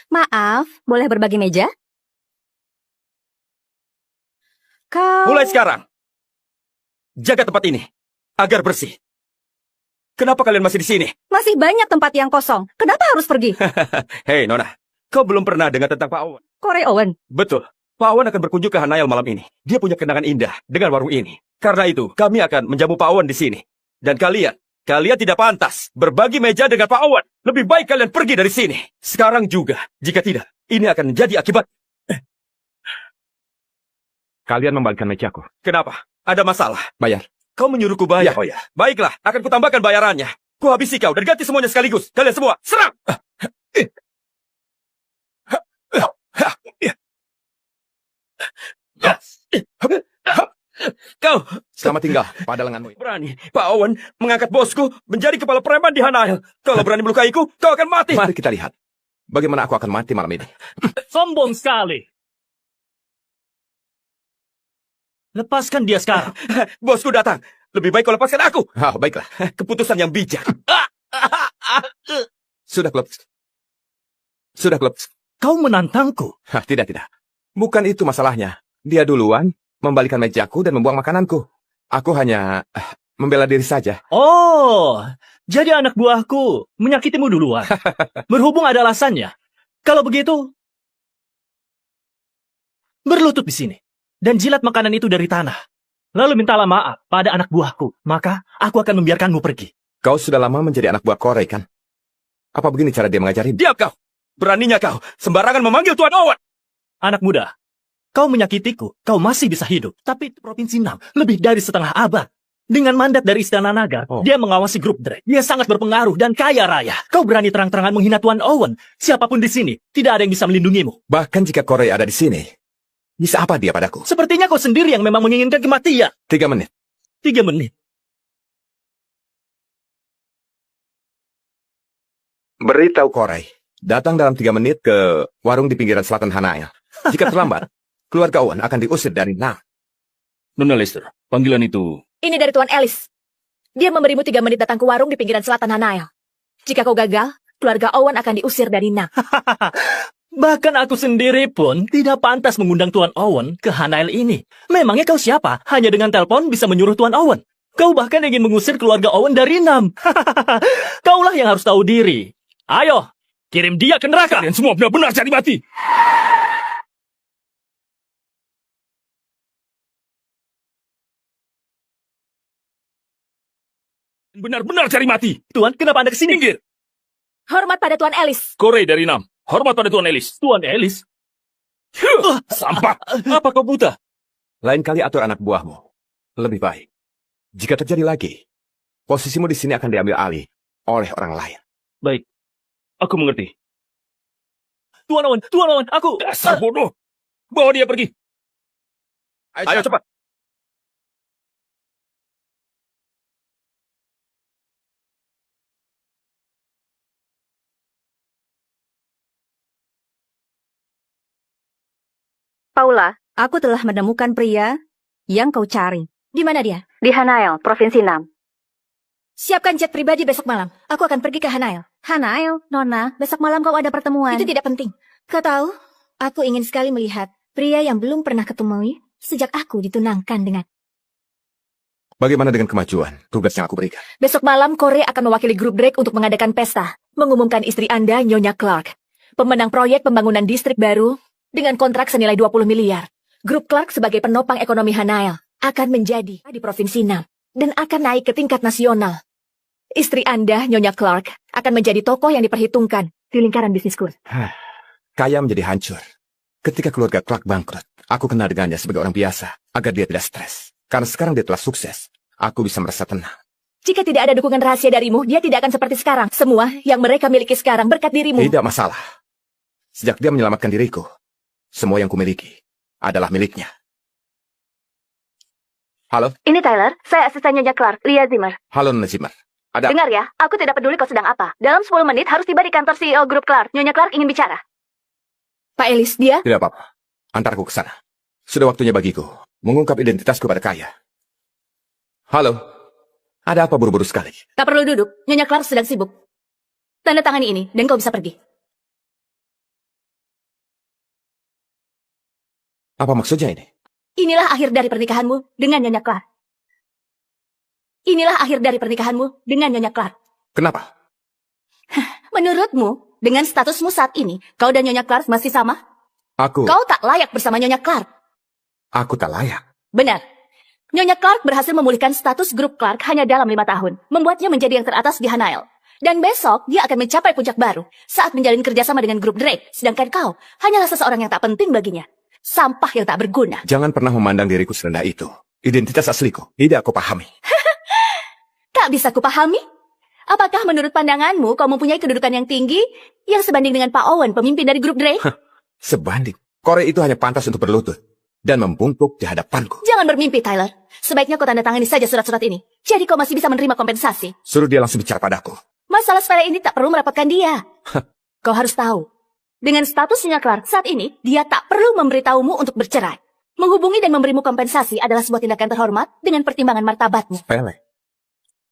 Maaf, boleh berbagi meja? Kau... Mulai sekarang, jaga tempat ini agar bersih. Kenapa kalian masih di sini? Masih banyak tempat yang kosong. Kenapa harus pergi? Hei, Nona. Kau belum pernah dengar tentang Pak Owen? Corey Owen. Betul. Pak Owen akan berkunjung ke Hanael malam ini. Dia punya kenangan indah dengan warung ini. Karena itu, kami akan menjamu Pak Owen di sini. Dan kalian tidak pantas berbagi meja dengan Pak Owen. Lebih baik kalian pergi dari sini. Sekarang juga. Jika tidak, ini akan menjadi akibat. Kalian membalikkan mejaku. Kenapa? Ada masalah? Bayar. Kau menyuruhku bayar? Ya, oh ya. Baiklah, akan kutambahkan bayarannya. Ku habisi kau dan ganti semuanya sekaligus. Kalian semua, serang! Kau Selamat tinggal pada lenganmu. berani, Pak Owen, mengangkat bosku menjadi kepala preman di Hanael. Kalau berani melukaiku, kau akan mati. Mari kita lihat. Bagaimana aku akan mati malam ini. Sombong sekali. Lepaskan dia sekarang. Bosku datang. Lebih baik kau lepaskan aku. Oh, baiklah. Keputusan yang bijak. Sudah, Klub. Sudah, Klub. Kau menantangku. Tidak. Bukan itu masalahnya. Dia duluan membalikkan mejaku dan membuang makananku. Aku hanya membela diri saja. Oh, jadi anak buahku menyakitimu duluan. Berhubung ada alasannya. Kalau begitu, berlutut di sini dan jilat makanan itu dari tanah. Lalu mintalah maaf pada anak buahku. Maka aku akan membiarkanmu pergi. Kau sudah lama menjadi anak buah Corey, kan? Apa begini cara dia mengajari? Diam kau. Beraninya kau sembarangan memanggil Tuan Owen. Anak muda, kau menyakitiku. Kau masih bisa hidup. Tapi Provinsi Nam lebih dari setengah abad. Dengan mandat dari Istana Naga, dia mengawasi grup Drake. Dia sangat berpengaruh dan kaya raya. Kau berani terang-terangan menghina Tuan Owen. Siapapun di sini, tidak ada yang bisa melindungimu. Bahkan jika Corey ada di sini, bisa apa dia padaku? Sepertinya kau sendiri yang memang menginginkan kematian. 3 menit. 3 menit. Beritahu Corey, datang dalam 3 menit ke warung di pinggiran selatan Hanael. Jika terlambat, keluarga Owen akan diusir dari Nam. Nona Lester, panggilan itu... Ini dari Tuan Ellis. Dia memberimu 3 menit datang ke warung di pinggiran selatan Hanael. Jika kau gagal, keluarga Owen akan diusir dari Nam. Bahkan aku sendiri pun tidak pantas mengundang Tuan Owen ke Hanael ini. Memangnya kau siapa? Hanya dengan telepon bisa menyuruh Tuan Owen. Kau bahkan ingin mengusir keluarga Owen dari Nam. Kaulah yang harus tahu diri. Ayo, kirim dia ke neraka. Kalian semua benar-benar cari mati. Benar-benar cari mati. Tuan, kenapa Anda kesini? Minggir. Hormat pada Tuan Ellis. Corey dari Nam. Hormat pada Tuan Ellis. Tuan Ellis? Sampah. Apa kau buta? Lain kali atur anak buahmu. Lebih baik. Jika terjadi lagi, posisimu di sini akan diambil alih oleh orang lain. Baik. Aku mengerti. Tuan Owen, aku... Dasar bodoh. Bawa dia pergi. Ayo cepat. Paula, aku telah menemukan pria yang kau cari. Di mana dia? Di Hanael, Provinsi Nam. Siapkan jet pribadi besok malam. Aku akan pergi ke Hanael. Hanael, Nona, besok malam kau ada pertemuan. Itu tidak penting. Kau tahu, aku ingin sekali melihat pria yang belum pernah ketemui sejak aku ditunangkan dengan... Bagaimana dengan kemajuan tugas yang aku berikan? Besok malam, Corey akan mewakili grup Drake untuk mengadakan pesta. Mengumumkan istri Anda, Nyonya Clark. Pemenang proyek pembangunan distrik baru dengan kontrak senilai 20 miliar. Grup Clark sebagai penopang ekonomi Hanael akan menjadi di Provinsi Nam dan akan naik ke tingkat nasional. Istri Anda, Nyonya Clark, akan menjadi tokoh yang diperhitungkan di lingkaran bisnisku. Kaya menjadi hancur. Ketika keluarga Clark bangkrut, aku kenal dengannya sebagai orang biasa agar dia tidak stres. Karena sekarang dia telah sukses, aku bisa merasa tenang. Jika tidak ada dukungan rahasia darimu, dia tidak akan seperti sekarang. Semua yang mereka miliki sekarang berkat dirimu. Tidak masalah. Sejak dia menyelamatkan diriku, semua yang kumiliki adalah miliknya. Halo? Ini Tyler, saya asisten Nyonya Clark, Lia Zimmer. Halo, Nona Zimmer. Ada... Dengar ya, aku tidak peduli kau sedang apa. Dalam 10 menit harus tiba di kantor CEO Grup Clark. Nyonya Clark ingin bicara. Pak Ellis, dia... Tidak apa-apa. Antarku ke sana. Sudah waktunya bagiku mengungkap identitasku pada Kaya. Halo? Ada apa buru-buru sekali? Tak perlu duduk, Nyonya Clark sedang sibuk. Tanda tangani ini, dan kau bisa pergi. Apa maksudnya ini? Inilah akhir dari pernikahanmu dengan Nyonya Clark. Inilah akhir dari pernikahanmu dengan Nyonya Clark. Kenapa? Menurutmu, dengan statusmu saat ini, kau dan Nyonya Clark masih sama? Aku Kau tak layak bersama Nyonya Clark. tak layak. Benar. Nyonya Clark berhasil memulihkan status grup Clark hanya dalam 5 tahun, membuatnya menjadi yang teratas di Hanael. Dan besok, dia akan mencapai puncak baru saat menjalin kerjasama dengan grup Drake, sedangkan kau hanyalah seseorang yang tak penting baginya. Sampah yang tak berguna. Jangan pernah memandang diriku serendah itu. Identitas asliku tidak aku pahami. Tak bisa kupahami. Apakah menurut pandanganmu kau mempunyai kedudukan yang tinggi yang sebanding dengan Pak Owen, pemimpin dari grup Drake? Sebanding. Korek itu hanya pantas untuk berlutut dan membungkuk di hadapanku. Jangan bermimpi, Tyler. Sebaiknya kau tanda tangani saja surat-surat ini. Jadi kau masih bisa menerima kompensasi. Suruh dia langsung bicara padaku. Masalah sepele ini tak perlu merepotkan dia. Kau harus tahu. Dengan status Nyonya Clark saat ini, dia tak perlu memberitahumu untuk bercerai. Menghubungi dan memberimu kompensasi adalah sebuah tindakan terhormat dengan pertimbangan martabatmu. Pele.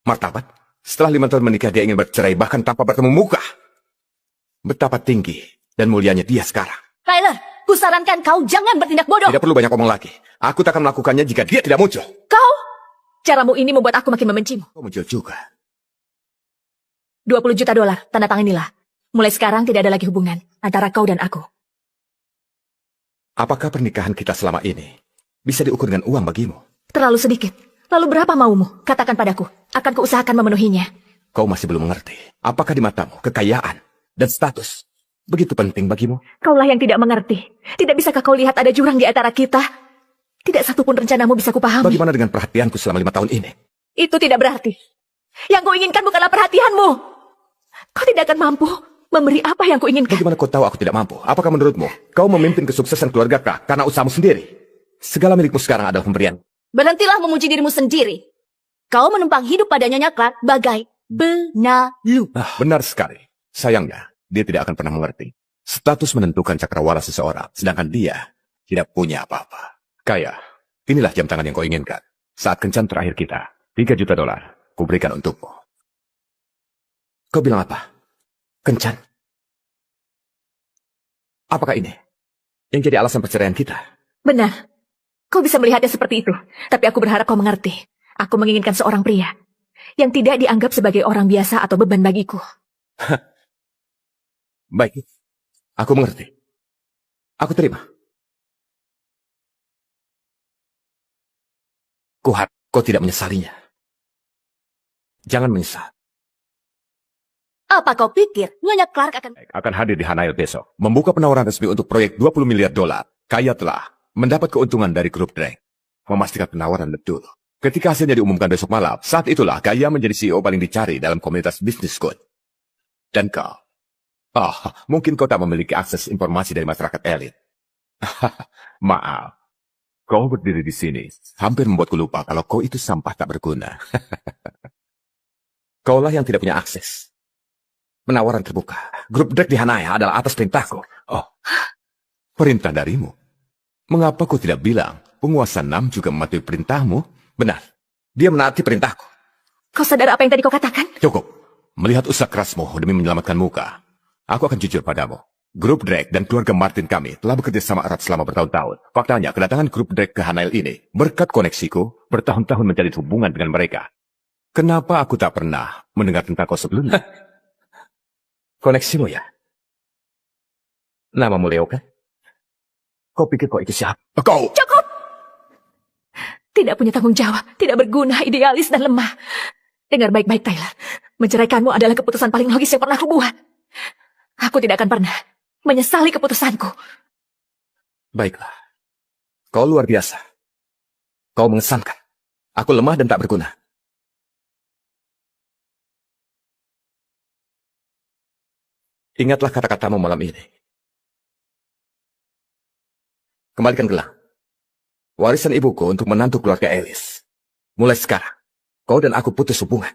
Martabat? Setelah 5 tahun menikah dia ingin bercerai bahkan tanpa bertemu muka. Betapa tinggi dan mulianya dia sekarang. Tyler, kusarankan kau jangan bertindak bodoh. Tidak perlu banyak omong lagi. Aku tak akan melakukannya jika dia tidak muncul. Kau? Caramu ini membuat aku makin membencimu. Kau muncul juga. 20 juta dolar, tanda tanganilah. Mulai sekarang tidak ada lagi hubungan antara kau dan aku. Apakah pernikahan kita selama ini bisa diukur dengan uang bagimu? Terlalu sedikit. Lalu berapa maumu? Katakan padaku. Akan kuusahakan memenuhinya. Kau masih belum mengerti. Apakah di matamu kekayaan dan status begitu penting bagimu? Kaulah yang tidak mengerti. Tidak bisakah kau lihat ada jurang di antara kita? Tidak satupun rencanamu bisa kupahami. Bagaimana dengan perhatianku selama 5 tahun ini? Itu tidak berarti. Yang kuinginkan bukanlah perhatianmu. Kau tidak akan mampu memberi apa yang kuinginkan. Bagaimana kau tahu aku tidak mampu? Apakah menurutmu kau memimpin kesuksesan keluarga Clark karena usahamu sendiri? Segala milikmu sekarang adalah pemberian. Berhentilah memuji dirimu sendiri. Kau menumpang hidup pada Nyonya Clark bagai benalu. Benar sekali. Sayangnya, dia tidak akan pernah mengerti. Status menentukan cakrawala seseorang, sedangkan dia tidak punya apa-apa. Kaya, inilah jam tangan yang kau inginkan. Saat kencan terakhir kita, 3 juta dolar, kuberikan untukmu. Kau bilang apa? Kencan? Apakah ini yang jadi alasan perceraian kita? Benar. Kau bisa melihatnya seperti itu. Tapi aku berharap kau mengerti. Aku menginginkan seorang pria yang tidak dianggap sebagai orang biasa atau beban bagiku. Baik, aku mengerti. Aku terima. Kuharap kau tidak menyesalinya. Jangan menyesal. Apa kau pikir Nyonya Clark Akan hadir di Hanail besok. Membuka penawaran resmi untuk proyek 20 miliar dolar. Kaya telah mendapat keuntungan dari grup Drake. Memastikan penawaran betul. Ketika hasilnya diumumkan besok malam, saat itulah Kaya menjadi CEO paling dicari dalam komunitas bisnis code. Dan kau, mungkin kau tak memiliki akses informasi dari masyarakat elit. Maaf, kau berdiri di sini, hampir membuatku lupa kalau kau itu sampah tak berguna. Kaulah yang tidak punya akses. Penawaran terbuka. Grup Drake di Hanaya adalah atas perintahku. Oh, perintah darimu. Mengapa kau tidak bilang penguasa Nam juga mematuhi perintahmu? Benar, dia menaati perintahku. Kau sadar apa yang tadi kau katakan? Cukup. Melihat usaha kerasmu demi menyelamatkan muka, aku akan jujur padamu. Grup Drake dan keluarga Martin kami telah bekerja sama erat selama bertahun-tahun. Faktanya, kedatangan grup Drake ke Hanail ini berkat koneksiku bertahun-tahun menjalin hubungan dengan mereka. Kenapa aku tak pernah mendengar tentang kau sebelumnya? Koneksimu ya? Namamu Leo kan? Kau pikir kau itu siapa? Kau! Cukup! Tidak punya tanggung jawab, tidak berguna, idealis dan lemah. Dengar baik-baik, Tyler. Menceraikanmu adalah keputusan paling logis yang pernah aku buat. Aku tidak akan pernah menyesali keputusanku. Baiklah. Kau luar biasa. Kau mengesankan. Aku lemah dan tak berguna. Ingatlah kata-katamu malam ini. Kembalikan gelang. Warisan ibuku untuk menantu keluarga Ellis. Mulai sekarang, kau dan aku putus hubungan.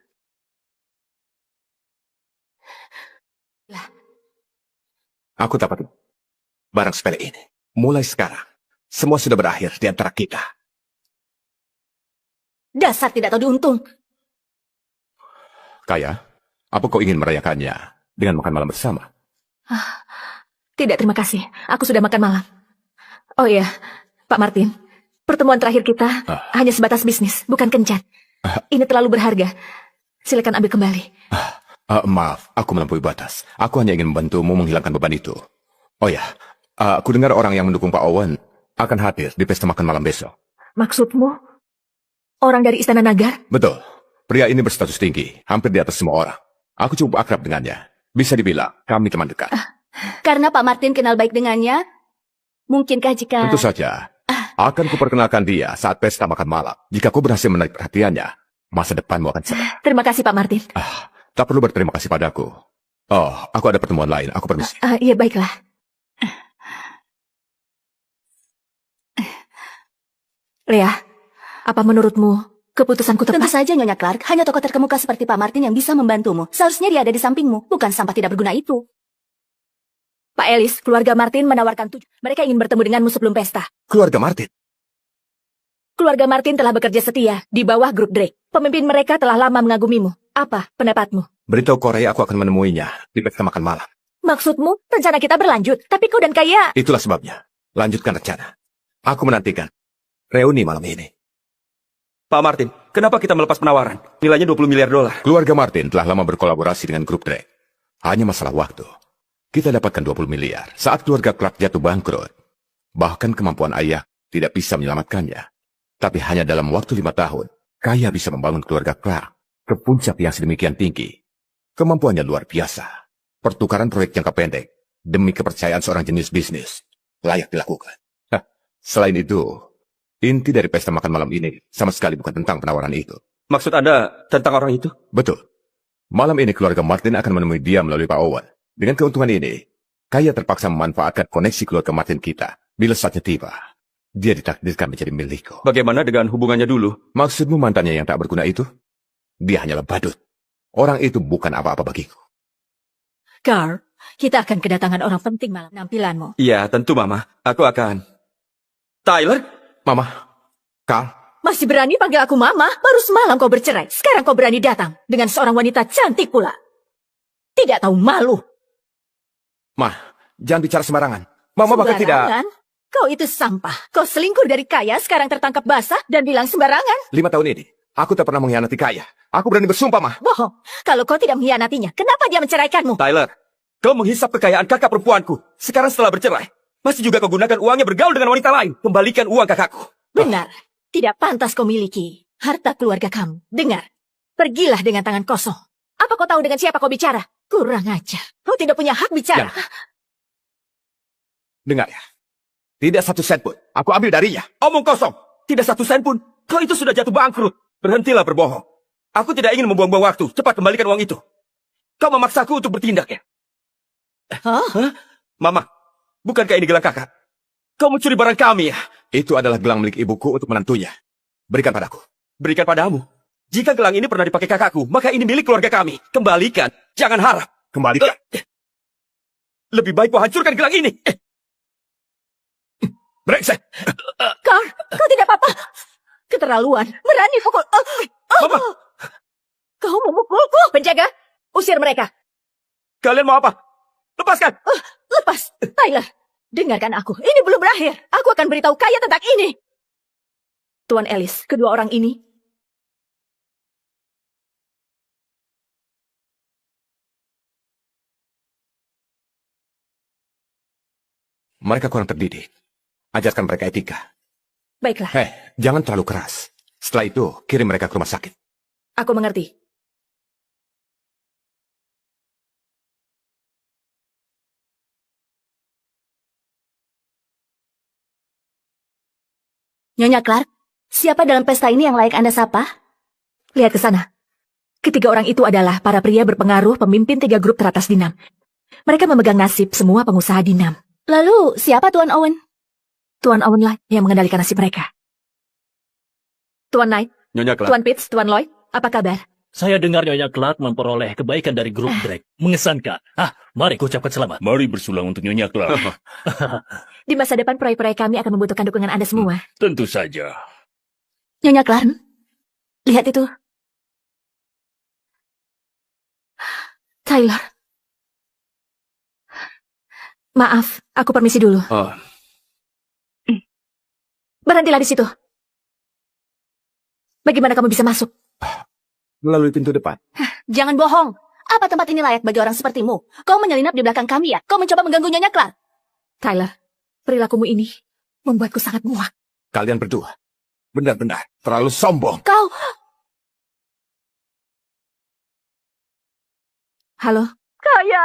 Aku dapat barang sepele ini. Mulai sekarang, semua sudah berakhir di antara kita. Dasar tidak tahu diuntung. Kaya, apa kau ingin merayakannya dengan makan malam bersama? Tidak, terima kasih. Aku sudah makan malam. Oh iya, Pak Martin, pertemuan terakhir kita hanya sebatas bisnis, bukan kencan. Ini terlalu berharga. Silakan ambil kembali. Maaf, aku melampaui batas. Aku hanya ingin membantumu menghilangkan beban itu. Oh ya, aku dengar orang yang mendukung Pak Owen akan hadir di pesta makan malam besok. Maksudmu? Orang dari Istana Nagar? Betul. Pria ini berstatus tinggi, hampir di atas semua orang. Aku cukup akrab dengannya. Bisa dibilang, kami teman dekat. Karena Pak Martin kenal baik dengannya, mungkinkah jika... Tentu saja. Akan kuperkenalkan dia saat pesta makan malam. Jika kau berhasil menarik perhatiannya, masa depanmu akan cerah. Terima kasih, Pak Martin. Tak perlu berterima kasih padaku. Oh, aku ada pertemuan lain. Aku permisi. Iya, baiklah. Lea, apa menurutmu keputusanku Tentu tepat? saja Nyonya Clark, hanya tokoh terkemuka seperti Pak Martin yang bisa membantumu. Seharusnya dia ada di sampingmu, bukan sampah tidak berguna itu. Pak Ellis, keluarga Martin menawarkan mereka ingin bertemu denganmu sebelum pesta. Keluarga Martin. Keluarga Martin telah bekerja setia di bawah grup Drake. Pemimpin mereka telah lama mengagumimu. Apa pendapatmu? Beritahu Korea aku akan menemuinya di pesta makan malam. Maksudmu, rencana kita berlanjut, tapi kau dan Kaya... Itulah sebabnya. Lanjutkan rencana. Aku menantikan reuni malam ini. Pak Martin, kenapa kita melepas penawaran? Nilainya 20 miliar dolar. Keluarga Martin telah lama berkolaborasi dengan grup Drake. Hanya masalah waktu. Kita dapatkan 20 miliar saat keluarga Clark jatuh bangkrut. Bahkan kemampuan ayah tidak bisa menyelamatkannya. Tapi hanya dalam waktu 5 tahun, Kaya bisa membangun keluarga Clark ke puncak yang sedemikian tinggi. Kemampuannya luar biasa. Pertukaran proyek jangka pendek demi kepercayaan seorang jenius bisnis layak dilakukan. Selain itu, inti dari pesta makan malam ini sama sekali bukan tentang penawaran itu. Maksud Anda tentang orang itu? Betul. Malam ini keluarga Martin akan menemui dia melalui Pak Owen. Dengan keuntungan ini, Kaya terpaksa memanfaatkan koneksi keluarga Martin kita. Bila saatnya tiba, dia ditakdirkan menjadi milikku. Bagaimana dengan hubungannya dulu? Maksudmu mantannya yang tak berguna itu? Dia hanyalah badut. Orang itu bukan apa-apa bagiku. Carl, kita akan kedatangan orang penting malam penampilanmu. Iya, tentu Mama. Aku akan... Tyler? Mama, Carl, Masih berani panggil aku Mama? Baru semalam kau bercerai. Sekarang kau berani datang dengan seorang wanita cantik pula. Tidak tahu malu. Ma, jangan bicara sembarangan. Mama bahkan tidak... Sembarangan? Kau itu sampah. Kau selingkuh dari Kaya, sekarang tertangkap basah dan bilang sembarangan. 5 tahun ini, aku tak pernah mengkhianati Kaya. Aku berani bersumpah, Ma. Bohong. Kalau kau tidak mengkhianatinya, kenapa dia menceraikanmu? Tyler, kau menghisap kekayaan kakak perempuanku. Sekarang setelah bercerai, masih juga kau gunakan uangnya bergaul dengan wanita lain. Kembalikan uang kakakku. Benar. Tidak pantas kau miliki harta keluarga kamu. Dengar. Pergilah dengan tangan kosong. Apa kau tahu dengan siapa kau bicara? Kurang ajar. Kau tidak punya hak bicara. Dengar ya. Tidak 1 sen pun. Aku ambil darinya. Omong kosong. Tidak 1 sen pun. Kau itu sudah jatuh bangkrut. Berhentilah berbohong. Aku tidak ingin membuang-buang waktu. Cepat kembalikan uang itu. Kau memaksaku untuk bertindak ya? Hah? Mama, bukankah ini gelang kakak? Kau mencuri barang kami ya? Itu adalah gelang milik ibuku untuk menantunya. Berikan padaku. Berikan padamu. Jika gelang ini pernah dipakai kakakku, maka ini milik keluarga kami. Kembalikan. Jangan harap. Kembalikan. Lebih baik kau hancurkan gelang ini. Brengsek. Carl, kau tidak apa-apa. Keterlaluan. Berani pukul. Mama, Kau memukulku. Penjaga, usir mereka. kalian mau apa? Lepaskan. Lepas. Tyler, dengarkan aku. Ini belum berakhir. Aku akan beritahu Kaya tentang ini. Tuan Ellis, kedua orang ini Mereka kurang terdidik. Ajarkan mereka etika. baiklah. Jangan terlalu keras. Setelah itu, kirim mereka ke rumah sakit. Aku mengerti. Nyonya Clark, siapa dalam pesta ini yang layak Anda sapa? Lihat ke sana. Ketiga orang itu adalah para pria berpengaruh pemimpin 3 grup teratas Dinam. Mereka memegang nasib semua pengusaha Dinam. Lalu, siapa Tuan Owen? Tuan Owen lah yang mengendalikan nasib mereka. Tuan Knight, Nyonya Clark. Tuan Pitts, Tuan Lloyd, apa kabar? Saya dengar Nyonya Clark memperoleh kebaikan dari grup Drake. Mengesankan. Mari ku ucapkan selamat. Mari bersulang untuk Nyonya Clark. Di masa depan proyek-proyek kami akan membutuhkan dukungan Anda semua. Tentu saja. Nyonya Clark, lihat itu. Tyler. Maaf, aku permisi dulu. Oh, Berhentilah di situ. Bagaimana kamu bisa masuk? Melalui pintu depan. Jangan bohong. Apa tempat ini layak bagi orang sepertimu? Kau menyelinap di belakang kami ya? Kau mencoba mengganggu Nyonya Clark? Tyler, perilakumu ini membuatku sangat muak. Kalian berdua benar-benar terlalu sombong. Kau... Halo? Kaya,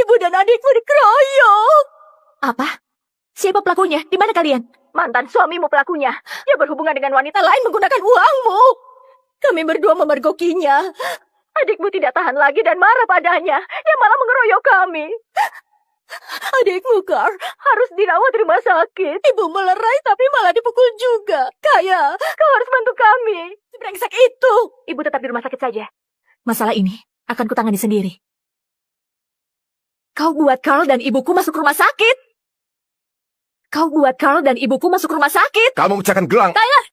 ibu dan adikmu dikeroyok. Apa? Siapa pelakunya? Di mana kalian? Mantan suamimu pelakunya. Dia berhubungan dengan wanita lain menggunakan uangmu. Kami berdua memergokinya. Adikmu tidak tahan lagi dan marah padanya. Dia malah mengeroyok kami. Adikmu, Carl, harus dirawat di rumah sakit. Ibu melerai tapi malah dipukul juga. Kaya, kau harus bantu kami. Si brengsek itu. Ibu tetap di rumah sakit saja. Masalah ini akan kutangani sendiri. Kau buat Carl dan ibuku masuk rumah sakit. Kau buat Carl dan ibuku masuk rumah sakit. Kamu memecahkan gelang. Tyler,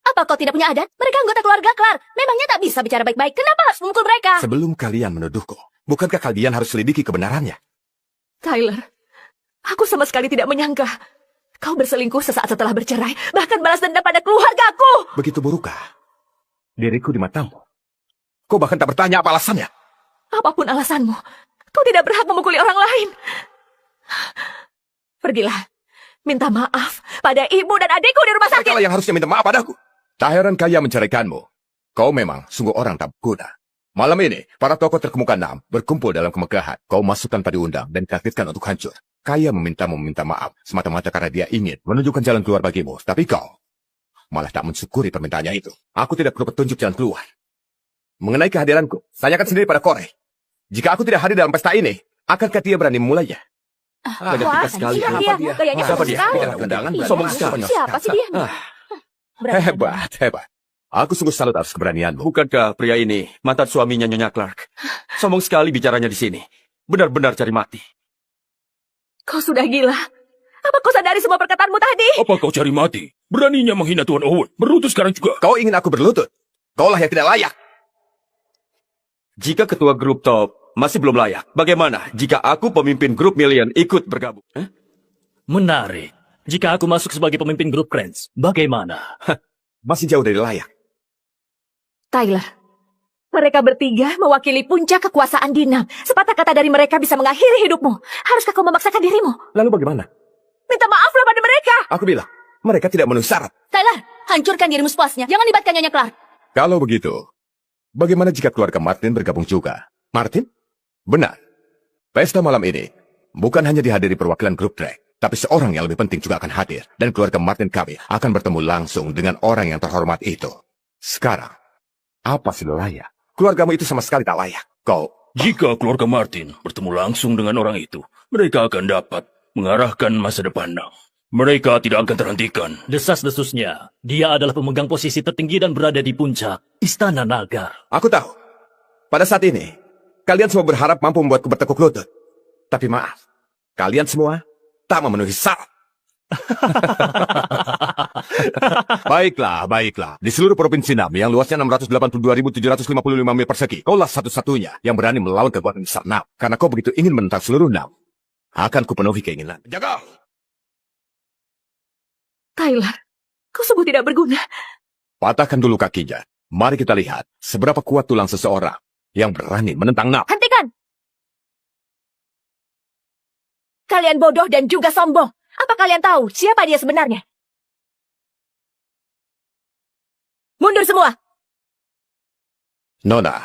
apa kau tidak punya adat? Mereka anggota keluarga Clark. Memangnya tak bisa bicara baik-baik? Kenapa harus memukul mereka? Sebelum kalian menuduhku, bukankah kalian harus selidiki kebenarannya? Tyler, aku sama sekali tidak menyangka. Kau berselingkuh sesaat setelah bercerai, bahkan balas dendam pada keluargaku. Begitu burukkah diriku di matamu? Kau bahkan tak bertanya apa alasannya. Apapun alasanmu, kau tidak berhak memukuli orang lain. Pergilah, minta maaf pada ibu dan adikku di rumah sakit. Mereka yang harusnya minta maaf padaku. Tak heran Kaya menceraikanmu. Kau memang sungguh orang tak berguna. Malam ini, para tokoh terkemuka 6 berkumpul dalam kemegahan. Kau masukkan pada undang dan takdirkan untuk hancur. Kaya memintamu meminta maaf semata-mata karena dia ingin menunjukkan jalan keluar bagimu. Tapi kau malah tak mensyukuri permintaannya itu. Aku tidak perlu petunjuk jalan keluar. Mengenai kehadiranku, tanyakan sendiri pada Corey. Jika aku tidak hadir dalam pesta ini, akankah dia berani memulainya? Wah, sekali. siapa Kenapa dia? dia? Gayanya Siapa sombong dia? sekali. Tidak kondangan, Iya, sombong sekali. Siapa sih dia? Berani. Hebat. Aku sungguh salut atas keberanianmu. Bukankah pria ini mantan suaminya Nyonya Clark? Sombong sekali bicaranya di sini. Benar-benar cari mati. Kau sudah gila. Apa kau sadari semua perkataanmu tadi? Apa kau cari mati? Beraninya menghina Tuan Owen. Berlutut sekarang juga. Kau ingin aku berlutut? Kaulah yang tidak layak. Jika ketua grup top masih belum layak, bagaimana jika aku pemimpin grup Million ikut bergabung? Menarik. Jika aku masuk sebagai pemimpin grup Kranz, bagaimana? Masih jauh dari layak. Tyler, mereka bertiga mewakili puncak kekuasaan Dinam. Sepatah kata dari mereka bisa mengakhiri hidupmu. Haruskah kau memaksakan dirimu? Lalu bagaimana? Minta maaflah pada mereka. Aku bilang, mereka tidak memenuhi syarat. Tyler, hancurkan dirimu sepuasnya. Jangan libatkan Nyonya Clark. Kalau begitu, bagaimana jika keluarga Martin bergabung juga? Martin? Benar. Pesta malam ini bukan hanya dihadiri perwakilan grup Drake, tapi seorang yang lebih penting juga akan hadir. Dan keluarga Martin kami akan bertemu langsung dengan orang yang terhormat itu. Sekarang, apa sudah layak? Keluargamu itu sama sekali tak layak. Kau... Jika keluarga Martin bertemu langsung dengan orang itu, mereka akan dapat mengarahkan masa depan Nam. Mereka tidak akan terhentikan. Desas-desusnya, dia adalah pemegang posisi tertinggi dan berada di puncak Istana Nagar. Aku tahu. Pada saat ini, kalian semua berharap mampu membuatku bertekuk lutut. Tapi maaf, kalian semua tak memenuhi syarat. Baiklah. Di seluruh provinsi Nam yang luasnya 682.755 mil persegi, kaulah satu-satunya yang berani melawan kekuatan besar Nam. Karena kau begitu ingin menentang seluruh Nam, akan kupenuhi keinginan. Jaga! Tyler, kau sungguh tidak berguna. Patahkan dulu kakinya. Mari kita lihat seberapa kuat tulang seseorang yang berani menentang Nam. Hentikan! Kalian bodoh dan juga sombong. Apa kalian tahu siapa dia sebenarnya? Mundur semua. Nona,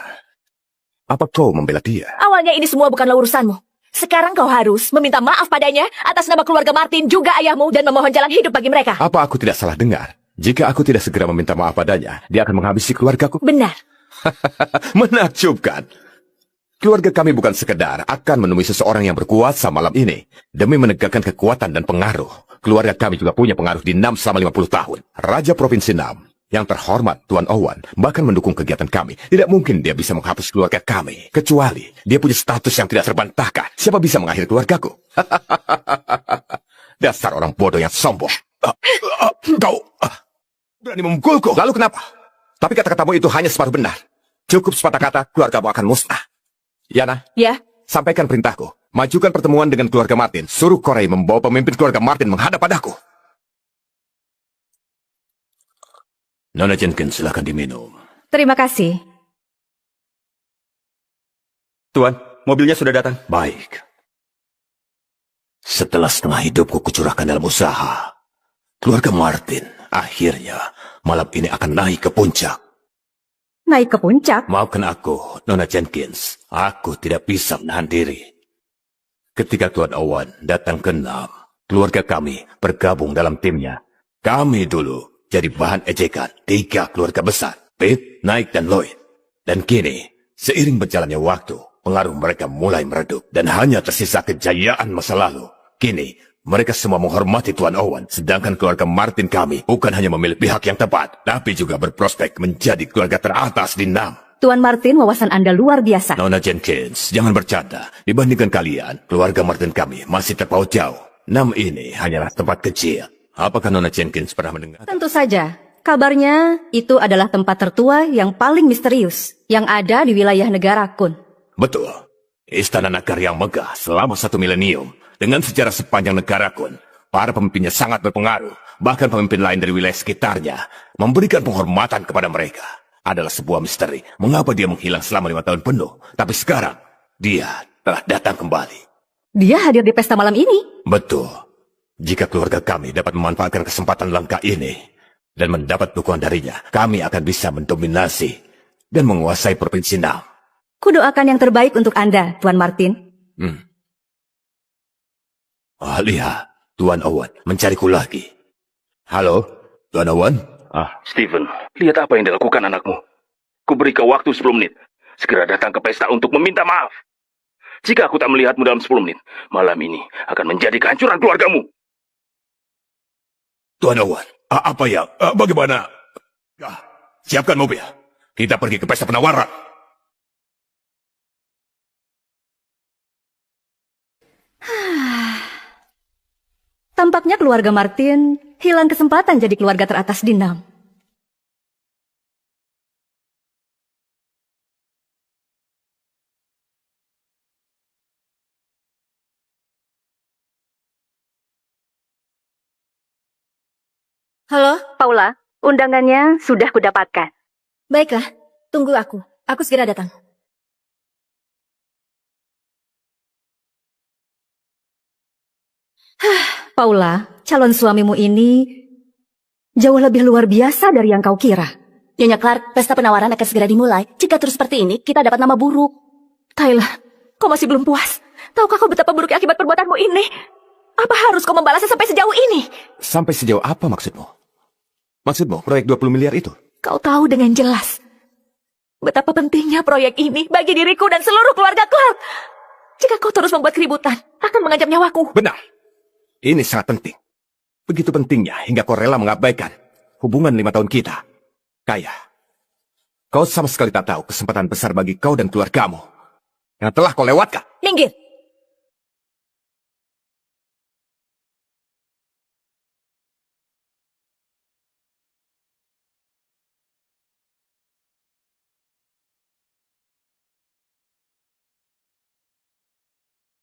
apa kau membela dia? Awalnya ini semua bukanlah urusanmu. Sekarang kau harus meminta maaf padanya atas nama keluarga Martin juga ayahmu dan memohon jalan hidup bagi mereka. Apa aku tidak salah dengar? Jika aku tidak segera meminta maaf padanya, dia akan menghabisi keluargaku. Benar. Menakjubkan. Keluarga kami bukan sekedar akan menemui seseorang yang berkuasa malam ini. Demi menegakkan kekuatan dan pengaruh. Keluarga kami juga punya pengaruh di Nam selama 50 tahun. Raja Provinsi Nam, yang terhormat Tuan Owen, bahkan mendukung kegiatan kami. Tidak mungkin dia bisa menghapus keluarga kami. Kecuali dia punya status yang tidak terbantahkan. Siapa bisa mengakhiri keluargaku? Dasar orang bodoh yang sombong. Kau berani memukulku. Lalu kenapa? Tapi kata-katamu itu hanya separuh benar. Cukup sepatah kata, keluargamu akan musnah. Yana, Ya, sampaikan perintahku. Majukan pertemuan dengan keluarga Martin. Suruh Corey membawa pemimpin keluarga Martin menghadap padaku. Nona Jenkins, silakan diminum. Terima kasih. Tuan, mobilnya sudah datang. Baik. Setelah setengah hidupku kucurahkan dalam usaha, keluarga Martin akhirnya malam ini akan naik ke puncak. Naik ke puncak? Maafkan aku, Nona Jenkins. Aku tidak bisa menahan diri. Ketika Tuan Owen datang ke Nam, keluarga kami bergabung dalam timnya. Kami dulu jadi bahan ejekan 3 keluarga besar, Pete, Nike, dan Lloyd. Dan kini, seiring berjalannya waktu, pengaruh mereka mulai meredup dan hanya tersisa kejayaan masa lalu. Kini, mereka semua menghormati Tuan Owen, sedangkan keluarga Martin kami bukan hanya memilih pihak yang tepat, tapi juga berprospek menjadi keluarga teratas di Nam. Tuan Martin, wawasan Anda luar biasa. Nona Jenkins, jangan bercanda. Dibandingkan kalian, keluarga Martin kami masih terpaut jauh. Nam ini hanyalah tempat kecil. Apakah Nona Jenkins pernah mendengar? Tentu saja. Kabarnya, itu adalah tempat tertua yang paling misterius yang ada di wilayah negara Kun. Betul. Istana Nagar yang megah selama 1 milenium. Dengan sejarah sepanjang negara Kun, para pemimpinnya sangat berpengaruh. Bahkan pemimpin lain dari wilayah sekitarnya memberikan penghormatan kepada mereka. Adalah sebuah misteri mengapa dia menghilang selama 5 tahun penuh. Tapi sekarang, dia telah datang kembali. Dia hadir di pesta malam ini? Betul. Jika keluarga kami dapat memanfaatkan kesempatan langka ini dan mendapat dukungan darinya, kami akan bisa mendominasi dan menguasai provinsi Nam. Kudoakan yang terbaik untuk Anda, Tuan Martin. Lihat, Tuan Owen mencariku lagi. Halo, Tuan Owen? Stephen, lihat apa yang dilakukan anakmu. Kuberi kau waktu 10 menit. Segera datang ke pesta untuk meminta maaf. Jika aku tak melihatmu dalam 10 menit, malam ini akan menjadi kehancuran keluargamu. Tuan Owen, bagaimana? Siapkan mobil. Kita pergi ke pesta penawaran. Tampaknya keluarga Martin hilang kesempatan jadi keluarga teratas di Nam. Halo? Paula, undangannya sudah kudapatkan. Baiklah, tunggu aku. Aku segera datang. Paula, calon suamimu ini jauh lebih luar biasa dari yang kau kira. Nyonya Clark, pesta penawaran akan segera dimulai. Jika terus seperti ini, kita dapat nama buruk. Tyler, kau masih belum puas? Tahukah kau betapa buruknya akibat perbuatanmu ini? Apa harus kau membalasnya sampai sejauh ini? Sampai sejauh apa maksudmu? Maksudmu proyek 20 miliar itu? Kau tahu dengan jelas betapa pentingnya proyek ini bagi diriku dan seluruh keluarga Clark. Jika kau terus membuat keributan, akan mengancam nyawaku. Benar. Ini sangat penting. Begitu pentingnya hingga kau rela mengabaikan hubungan 5 tahun kita. Kaya, kau sama sekali tak tahu kesempatan besar bagi kau dan keluargamu yang telah kau lewatkan. Minggir!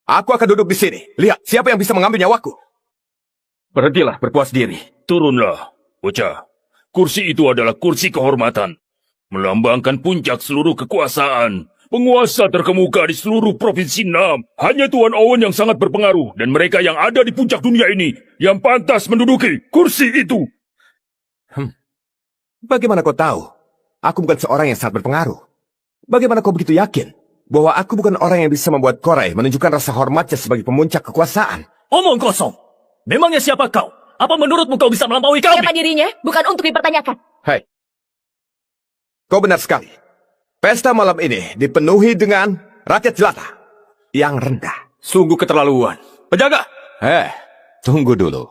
Aku akan duduk di sini. Lihat, siapa yang bisa mengambil nyawaku? Berhentilah berpuas diri. Turunlah, bocah. Kursi itu adalah kursi kehormatan. Melambangkan puncak seluruh kekuasaan. Penguasa terkemuka di seluruh provinsi Nam. Hanya Tuan Owen yang sangat berpengaruh. Dan mereka yang ada di puncak dunia ini yang pantas menduduki kursi itu. Bagaimana kau tahu? Aku bukan seorang yang sangat berpengaruh. Bagaimana kau begitu yakin bahwa aku bukan orang yang bisa membuat Korai menunjukkan rasa hormatnya sebagai pemuncak kekuasaan? Omong kosong. Memangnya siapa kau? Apa menurutmu kau bisa melampaui kami? Siapa dirinya? Bukan untuk dipertanyakan. Hei, kau benar sekali. Pesta malam ini dipenuhi dengan rakyat jelata yang rendah. Sungguh keterlaluan. Penjaga! Tunggu dulu.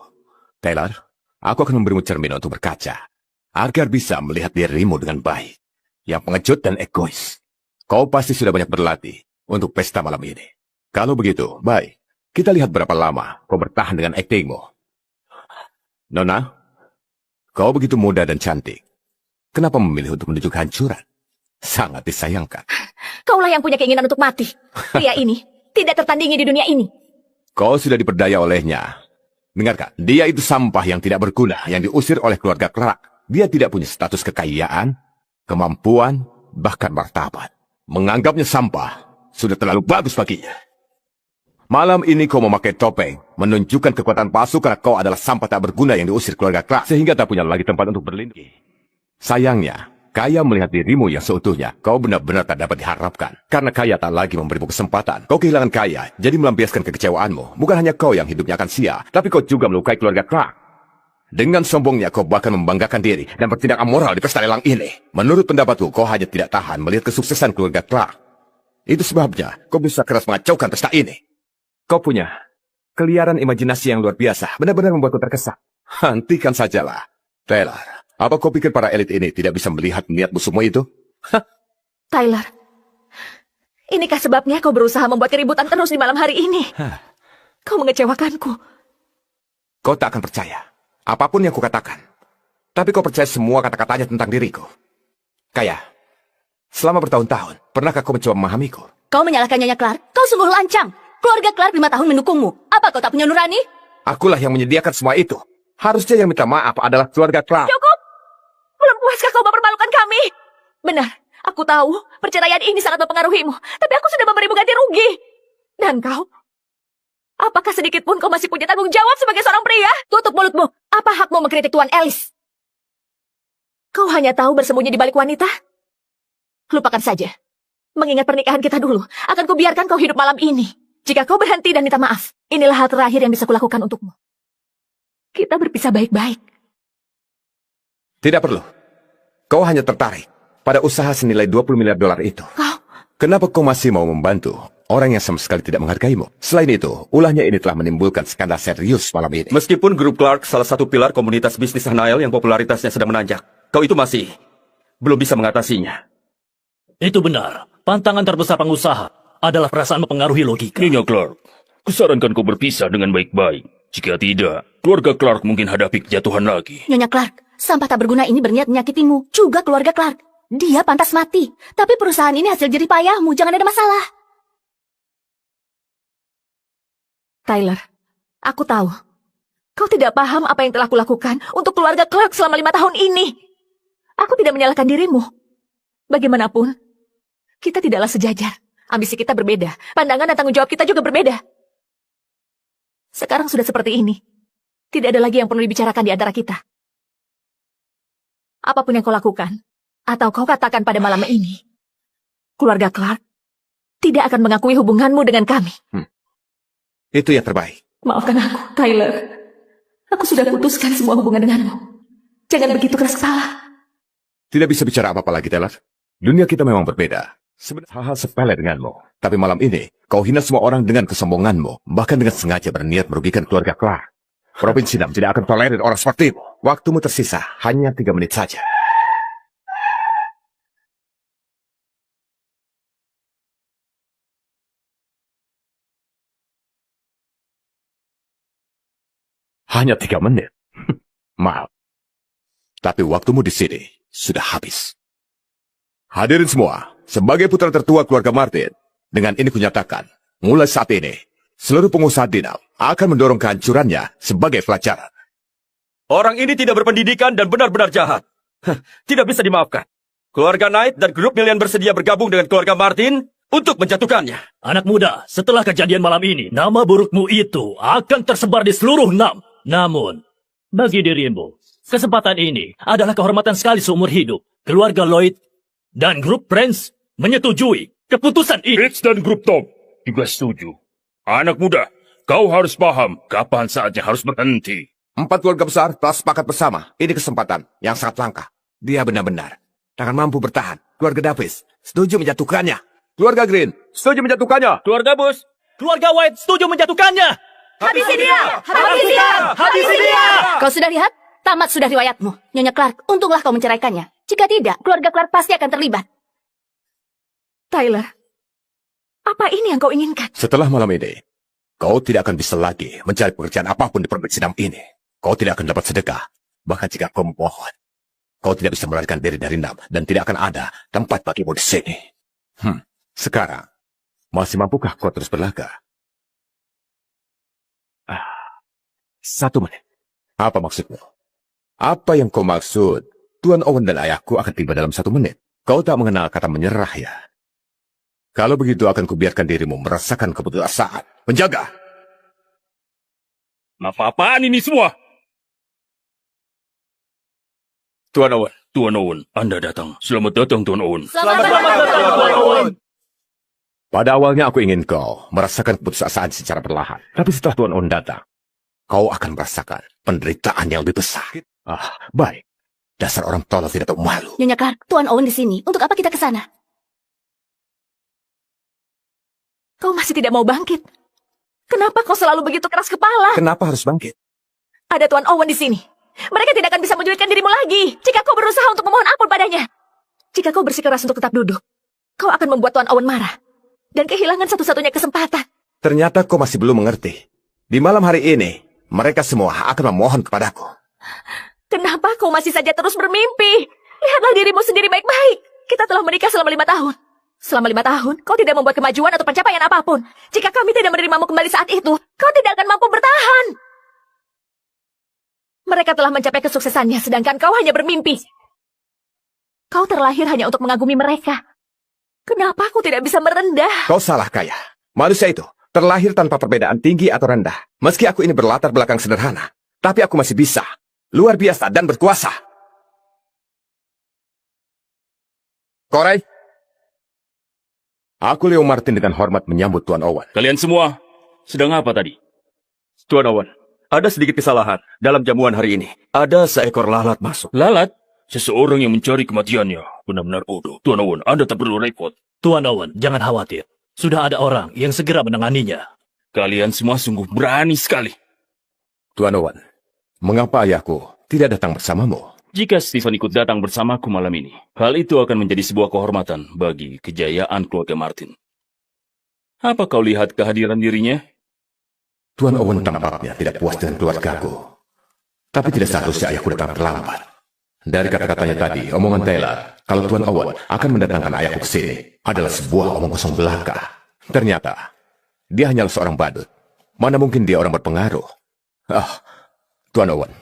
Taylor, aku akan memberimu cermin untuk berkaca, agar bisa melihat dirimu dengan baik. Yang pengecut dan egois. Kau pasti sudah banyak berlatih untuk pesta malam ini. Kalau begitu, baik. Kita lihat berapa lama kau bertahan dengan aktingmu. Nona, kau begitu muda dan cantik. Kenapa memilih untuk menuju kehancuran? Sangat disayangkan. Kaulah yang punya keinginan untuk mati. Pria ini tidak tertandingi di dunia ini. Kau sudah diperdaya olehnya. Dengarkan, dia itu sampah yang tidak berguna yang diusir oleh keluarga Clark. Dia tidak punya status kekayaan, kemampuan, bahkan martabat. Menganggapnya sampah sudah terlalu bagus baginya. Malam ini kau memakai topeng, menunjukkan kekuatan palsu karena kau adalah sampah tak berguna yang diusir keluarga Clark, sehingga tak punya lagi tempat untuk berlindung. Sayangnya, Kaya melihat dirimu yang seutuhnya, kau benar-benar tak dapat diharapkan. Karena Kaya tak lagi memberimu kesempatan. Kau kehilangan Kaya, jadi melampiaskan kekecewaanmu. Bukan hanya kau yang hidupnya akan sia, tapi kau juga melukai keluarga Clark. Dengan sombongnya kau bahkan membanggakan diri dan bertindak amoral di pesta lelang ini. Menurut pendapatku, kau hanya tidak tahan melihat kesuksesan keluarga Clark. Itu sebabnya kau bisa keras mengacaukan pesta ini. Kau punya keliaran imajinasi yang luar biasa, benar-benar membuatku terkesan. Hentikan sajalah. Taylor, apa kau pikir para elit ini tidak bisa melihat niat musuhmu itu? Tyler, inikah sebabnya kau berusaha membuat keributan terus di malam hari ini? Kau mengecewakanku. Kau tak akan percaya apapun yang kukatakan. Tapi kau percaya semua kata-katanya tentang diriku. Kaya, selama bertahun-tahun, pernahkah kau mencoba memahamiku? Kau menyalahkan Nyonya Clark? Kau sungguh lancang. Keluarga Clark 5 tahun mendukungmu. Apa kau tak punya nurani? Akulah yang menyediakan semua itu. Harusnya yang minta maaf adalah keluarga Clark. Cukup! Belum puaskah kau mempermalukan kami? Benar, aku tahu perceraian ini sangat mempengaruhimu. Tapi aku sudah memberimu ganti rugi. Dan kau? Apakah sedikit pun kau masih punya tanggung jawab sebagai seorang pria? Tutup mulutmu. Apa hakmu mengkritik Tuan Alice? Kau hanya tahu bersembunyi di balik wanita? Lupakan saja. Mengingat pernikahan kita dulu, akan kubiarkan kau hidup malam ini. Jika kau berhenti dan minta maaf, inilah hal terakhir yang bisa kulakukan untukmu. Kita berpisah baik-baik. Tidak perlu. Kau hanya tertarik pada usaha senilai 20 miliar dolar itu. Kenapa kau masih mau membantu orang yang sama sekali tidak menghargaimu? Selain itu, ulahnya ini telah menimbulkan skandal serius malam ini. Meskipun grup Clark salah satu pilar komunitas bisnis Hanail yang popularitasnya sedang menanjak, kau itu masih belum bisa mengatasinya. Itu benar. Pantangan terbesar pengusaha adalah perasaan mempengaruhi logika. Nyonya Clark, kusarankan kau berpisah dengan baik-baik. Jika tidak, keluarga Clark mungkin hadapi kejatuhan lagi. Nyonya Clark, sampah tak berguna ini berniat menyakitimu. Juga keluarga Clark. Dia pantas mati. Tapi perusahaan ini hasil jerih payahmu. Jangan ada masalah. Tyler, aku tahu. Kau tidak paham apa yang telah kulakukan untuk keluarga Clark selama 5 tahun ini. Aku tidak menyalahkan dirimu. Bagaimanapun, kita tidaklah sejajar. Ambisi kita berbeda. Pandangan dan tanggung jawab kita juga berbeda. Sekarang sudah seperti ini. Tidak ada lagi yang perlu dibicarakan di antara kita. Apapun yang kau lakukan, atau kau katakan pada malam ini, keluarga Clark tidak akan mengakui hubunganmu dengan kami. Itu yang terbaik. Maafkan aku, Tyler. Aku sudah putuskan semua hubungan denganmu. Jangan begitu keras kepala. Tidak bisa bicara apa-apa lagi, Taylor. Dunia kita memang berbeda. Sebenarnya hal-hal sepele denganmu. Tapi malam ini, kau hina semua orang dengan kesombonganmu. Bahkan dengan sengaja berniat merugikan keluarga Clark. Provinsi Nam tidak akan tolerir orang sepertimu. Waktumu tersisa hanya 3 menit saja. Hanya 3 menit? Maaf. Tapi waktumu di sini sudah habis. Hadirin semua, sebagai putra tertua keluarga Martin, dengan ini kunyatakan, mulai saat ini, seluruh pengusaha Dinam akan mendorong kehancurannya sebagai pelajaran. Orang ini tidak berpendidikan dan benar-benar jahat. Tidak bisa dimaafkan. Keluarga Knight dan grup Million bersedia bergabung dengan keluarga Martin untuk menjatuhkannya. Anak muda, setelah kejadian malam ini, nama burukmu itu akan tersebar di seluruh Nam. Namun, bagi dirimu, kesempatan ini adalah kehormatan sekali seumur hidup. Keluarga Lloyd dan grup Prince menyetujui keputusan ini. Rich dan grup Top juga setuju. Anak muda, kau harus paham kapan saatnya harus berhenti. 4 keluarga besar telah sepakat bersama. Ini kesempatan yang sangat langka. Dia benar-benar akan mampu bertahan. Keluarga Davis setuju menjatuhkannya. Keluarga Green setuju menjatuhkannya. Keluarga Bush, keluarga White setuju menjatuhkannya. Habisi dia! Habisi dia! Habisi dia! Kau sudah lihat? Tamat sudah riwayatmu. Nyonya Clark, untunglah kau menceraikannya. Jika tidak, keluarga Clark pasti akan terlibat. Tyler, apa ini yang kau inginkan? Setelah malam ini, kau tidak akan bisa lagi mencari pekerjaan apapun di provinsi Nam ini. Kau tidak akan dapat sedekah. Bahkan jika kau memohon, kau tidak bisa melarikan diri dari Nam dan tidak akan ada tempat bagimu di sini. Sekarang, masih mampukah kau terus berlaga? 1 menit. Apa maksudmu? Apa yang kau maksud Tuan Owen dan ayahku akan tiba dalam 1 menit. Kau tak mengenal kata menyerah ya? Kalau begitu akan kubiarkan dirimu merasakan keputusasaan. Penjaga! Apa-apaan ini semua? Tuan Owen. Tuan Owen, Anda datang. Selamat datang, Tuan Owen. Selamat datang, Tuan Owen. Pada awalnya aku ingin kau merasakan keputusasaan secara perlahan. Tapi setelah Tuan Owen datang, kau akan merasakan penderitaan yang lebih besar. Baik. Dasar orang tolol tidak tahu malu. Nyonya Clark, Tuan Owen di sini. Untuk apa kita ke sana? Kau masih tidak mau bangkit. Kenapa kau selalu begitu keras kepala? Kenapa harus bangkit? Ada Tuan Owen di sini. Mereka tidak akan bisa menyulitkan dirimu lagi jika kau berusaha untuk memohon ampun padanya. Jika kau bersikeras untuk tetap duduk, kau akan membuat Tuan Owen marah dan kehilangan satu-satunya kesempatan. Ternyata kau masih belum mengerti. Di malam hari ini, mereka semua akan memohon kepadaku. Kenapa kau masih saja terus bermimpi? Lihatlah dirimu sendiri baik-baik. Kita telah menikah selama 5 tahun. Selama 5 tahun, kau tidak membuat kemajuan atau pencapaian apapun. Jika kami tidak menerimamu kembali saat itu, kau tidak akan mampu bertahan. Mereka telah mencapai kesuksesannya, sedangkan kau hanya bermimpi. Kau terlahir hanya untuk mengagumi mereka. Kenapa aku tidak bisa merendah? Kau salah, Kaya. Manusia itu terlahir tanpa perbedaan tinggi atau rendah. Meski aku ini berlatar belakang sederhana, tapi aku masih bisa. Luar biasa dan berkuasa. Korai. Aku Leo Martin dengan hormat menyambut Tuan Owen. Kalian semua, sedang apa tadi? Tuan Owen, ada sedikit kesalahan dalam jamuan hari ini. Ada seekor lalat masuk. Lalat? Seseorang yang mencari kematiannya. Benar-benar bodoh. Tuan Owen, Anda tak perlu repot. Tuan Owen, jangan khawatir. Sudah ada orang yang segera menanganinya. Kalian semua sungguh berani sekali. Tuan Owen, mengapa ayahku tidak datang bersamamu? Jika Stephen ikut datang bersamaku malam ini, hal itu akan menjadi sebuah kehormatan bagi kejayaan keluarga Martin. Apa kau lihat kehadiran dirinya? Tuan Owen tampaknya tidak puas dengan keluargaku. Tapi tidak seharusnya ayahku datang terlambat. Dari kata-katanya tadi, omongan Taylor, kalau Tuan Owen akan mendatangkan ayahku ke sini, adalah sebuah omong kosong belaka. Ternyata, dia hanyalah seorang badut. Mana mungkin dia orang berpengaruh? Tuan Owen,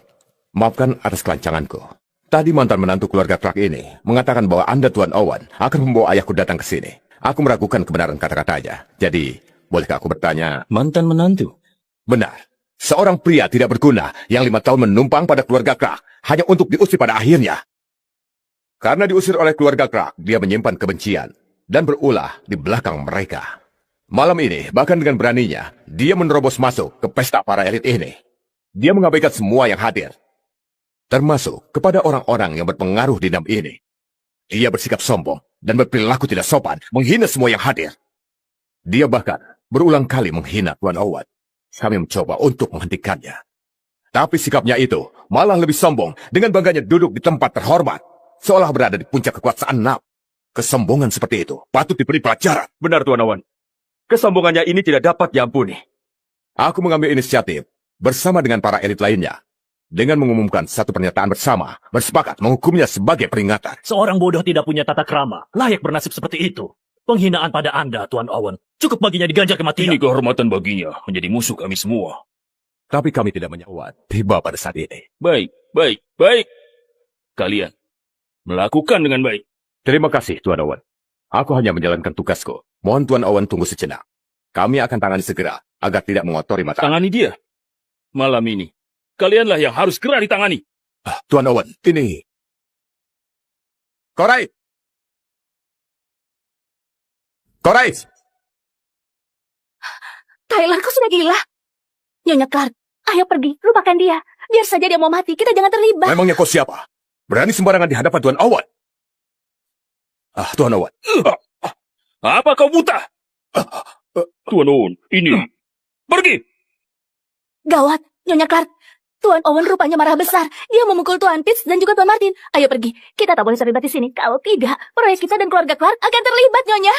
maafkan atas kelancanganku. Tadi mantan menantu keluarga Clark ini mengatakan bahwa Anda, Tuan Owen, akan membawa ayahku datang ke sini. Aku meragukan kebenaran kata-katanya. Jadi, bolehkah aku bertanya? Mantan menantu? Benar. Seorang pria tidak berguna yang 5 tahun menumpang pada keluarga Clark hanya untuk diusir pada akhirnya. Karena diusir oleh keluarga Clark, dia menyimpan kebencian dan berulah di belakang mereka. Malam ini, bahkan dengan beraninya, dia menerobos masuk ke pesta para elit ini. Dia mengabaikan semua yang hadir, termasuk kepada orang-orang yang berpengaruh di NAM ini. Dia bersikap sombong dan berperilaku tidak sopan, menghina semua yang hadir. Dia bahkan berulang kali menghina Tuan Owen. Kami mencoba untuk menghentikannya. Tapi sikapnya itu malah lebih sombong dengan bangganya duduk di tempat terhormat, seolah berada di puncak kekuasaan NAM. Kesombongan seperti itu patut diberi pelajaran. Benar, Tuan Owen. Kesombongannya ini tidak dapat diampuni. Aku mengambil inisiatif bersama dengan para elit lainnya, dengan mengumumkan satu pernyataan bersama, bersepakat menghukumnya sebagai peringatan. Seorang bodoh tidak punya tata krama, layak bernasib seperti itu. Penghinaan pada Anda, Tuan Owen. Cukup baginya diganjar kematian. Ini kehormatan baginya menjadi musuh kami semua. Tapi kami tidak menyawat tiba pada saat ini. Baik, baik, baik. Kalian melakukan dengan baik. Terima kasih, Tuan Owen. Aku hanya menjalankan tugasku. Mohon Tuan Owen tunggu sejenak. Kami akan tangani segera, agar tidak mengotori mata. Tangani dia. Malam ini, kalianlah yang harus segera ditangani. Tuan Owen, ini... Korai! Korai! Tyler, kau sudah gila. Nyonya Clark, ayo pergi, lupakan dia. Biar saja dia mau mati, kita jangan terlibat. Memangnya kau siapa? Berani sembarangan di hadapan Tuan Owen? Tuan Owen. Apa kau buta? Tuan Owen, ini. Pergi! Gawat, Nyonya Clark. Tuan Owen rupanya marah besar. Dia memukul Tuan Pitts dan juga Tuan Martin. Ayo pergi, kita tak boleh terlibat di sini. Kalau tidak, proyek kita dan keluarga Clark akan terlibat, Nyonya.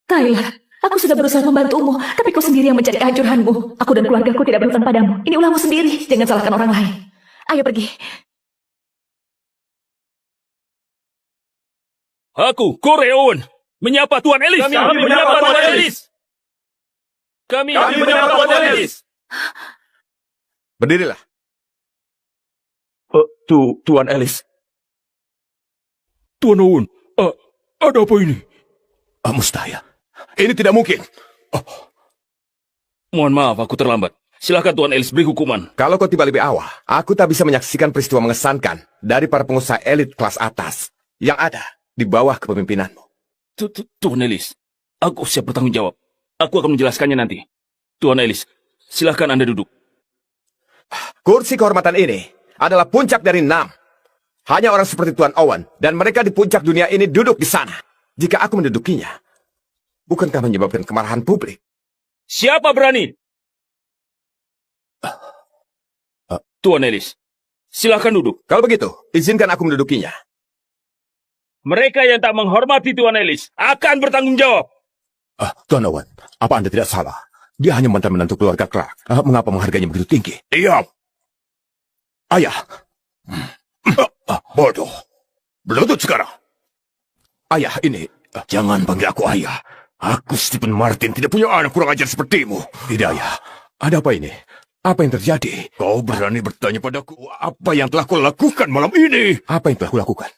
Tyler, aku sudah berusaha membantumu, tapi kau sendiri yang mencari kehancuranmu. Aku dan keluargaku tidak berhutang padamu. Ini ulahmu sendiri, jangan salahkan orang lain. Ayo pergi. Aku, Corey Owen, menyapa Tuan Ellis. Kami menyapa Tuan Ellis. Kami menyapa Tuan Ellis. Berdirilah. Tuan Ellis. Tuan Owen, ada apa ini? Mustahil. Ini tidak mungkin. Mohon maaf, aku terlambat. Silakan Tuan Ellis beri hukuman. Kalau kau tiba lebih awal, aku tak bisa menyaksikan peristiwa mengesankan dari para pengusaha elit kelas atas yang ada di bawah kepemimpinanmu. Tuan Ellis, aku siap bertanggung jawab. Aku akan menjelaskannya nanti. Tuan Ellis, silakan Anda duduk. Kursi kehormatan ini adalah puncak dari 6. Hanya orang seperti Tuan Owen dan mereka di puncak dunia ini duduk di sana. Jika aku mendudukinya, bukankah menyebabkan kemarahan publik? Siapa berani? Tuan Ellis, silakan duduk. Kalau begitu, izinkan aku mendudukinya. Mereka yang tak menghormati Tuan Ellis akan bertanggung jawab. Tuan Owen, apa Anda tidak salah? Dia hanya mantan menantu keluarga Clark. Mengapa menghargainya begitu tinggi? Diam. Ayah. Bodoh. Berlutut sekarang. Ayah, ini... Jangan panggil aku ayah. Aku Stephen Martin tidak punya anak kurang ajar sepertimu. Tidak, ayah. Ada apa ini? Apa yang terjadi? Kau berani bertanya padaku apa yang telah kau lakukan malam ini? Apa yang telah kulakukan?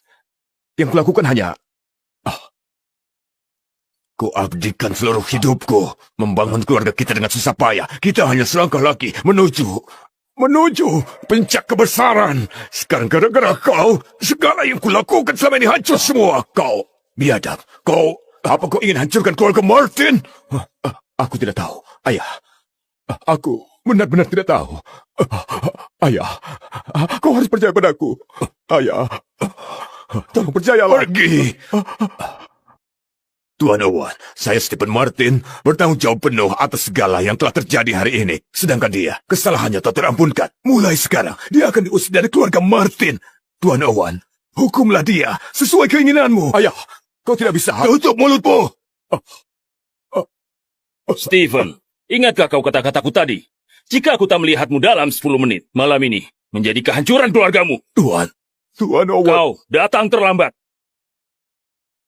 Yang kulakukan hanya... Ku abdikan seluruh hidupku membangun keluarga kita dengan susah payah. Kita hanya selangkah lagi menuju pencak kebesaran. Sekarang gara-gara kau, segala yang kulakukan selama ini hancur semua. Kau biadab. Apa kau ingin hancurkan keluarga Martin? Aku tidak tahu, ayah. Aku benar-benar tidak tahu. Ayah, kau harus percaya padaku. Ayah, tolong percayalah. Pergi. Tuan Owen, saya Stephen Martin bertanggung jawab penuh atas segala yang telah terjadi hari ini. Sedangkan dia, kesalahannya tak terampunkan. Mulai sekarang, dia akan diusir dari keluarga Martin. Tuan Owen, hukumlah dia sesuai keinginanmu. Ayah, kau tidak bisa... Tutup mulutmu! Stephen, ingatkah kau kata-kataku tadi? Jika aku tak melihatmu dalam 10 menit, malam ini menjadi kehancuran keluargamu. Tuan Owen... Kau datang terlambat.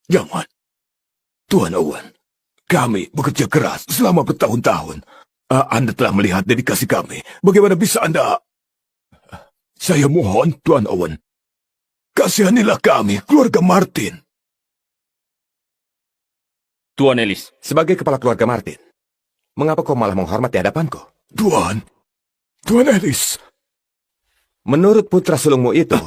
Jangan. Tuan Owen, kami bekerja keras selama bertahun-tahun. Anda telah melihat dedikasi kami. Bagaimana bisa Anda... Saya mohon, Tuan Owen. Kasihanilah kami, keluarga Martin. Tuan Ellis. Sebagai kepala keluarga Martin, mengapa kau malah menghormati hadapanku? Tuan Ellis. Menurut putra sulungmu itu,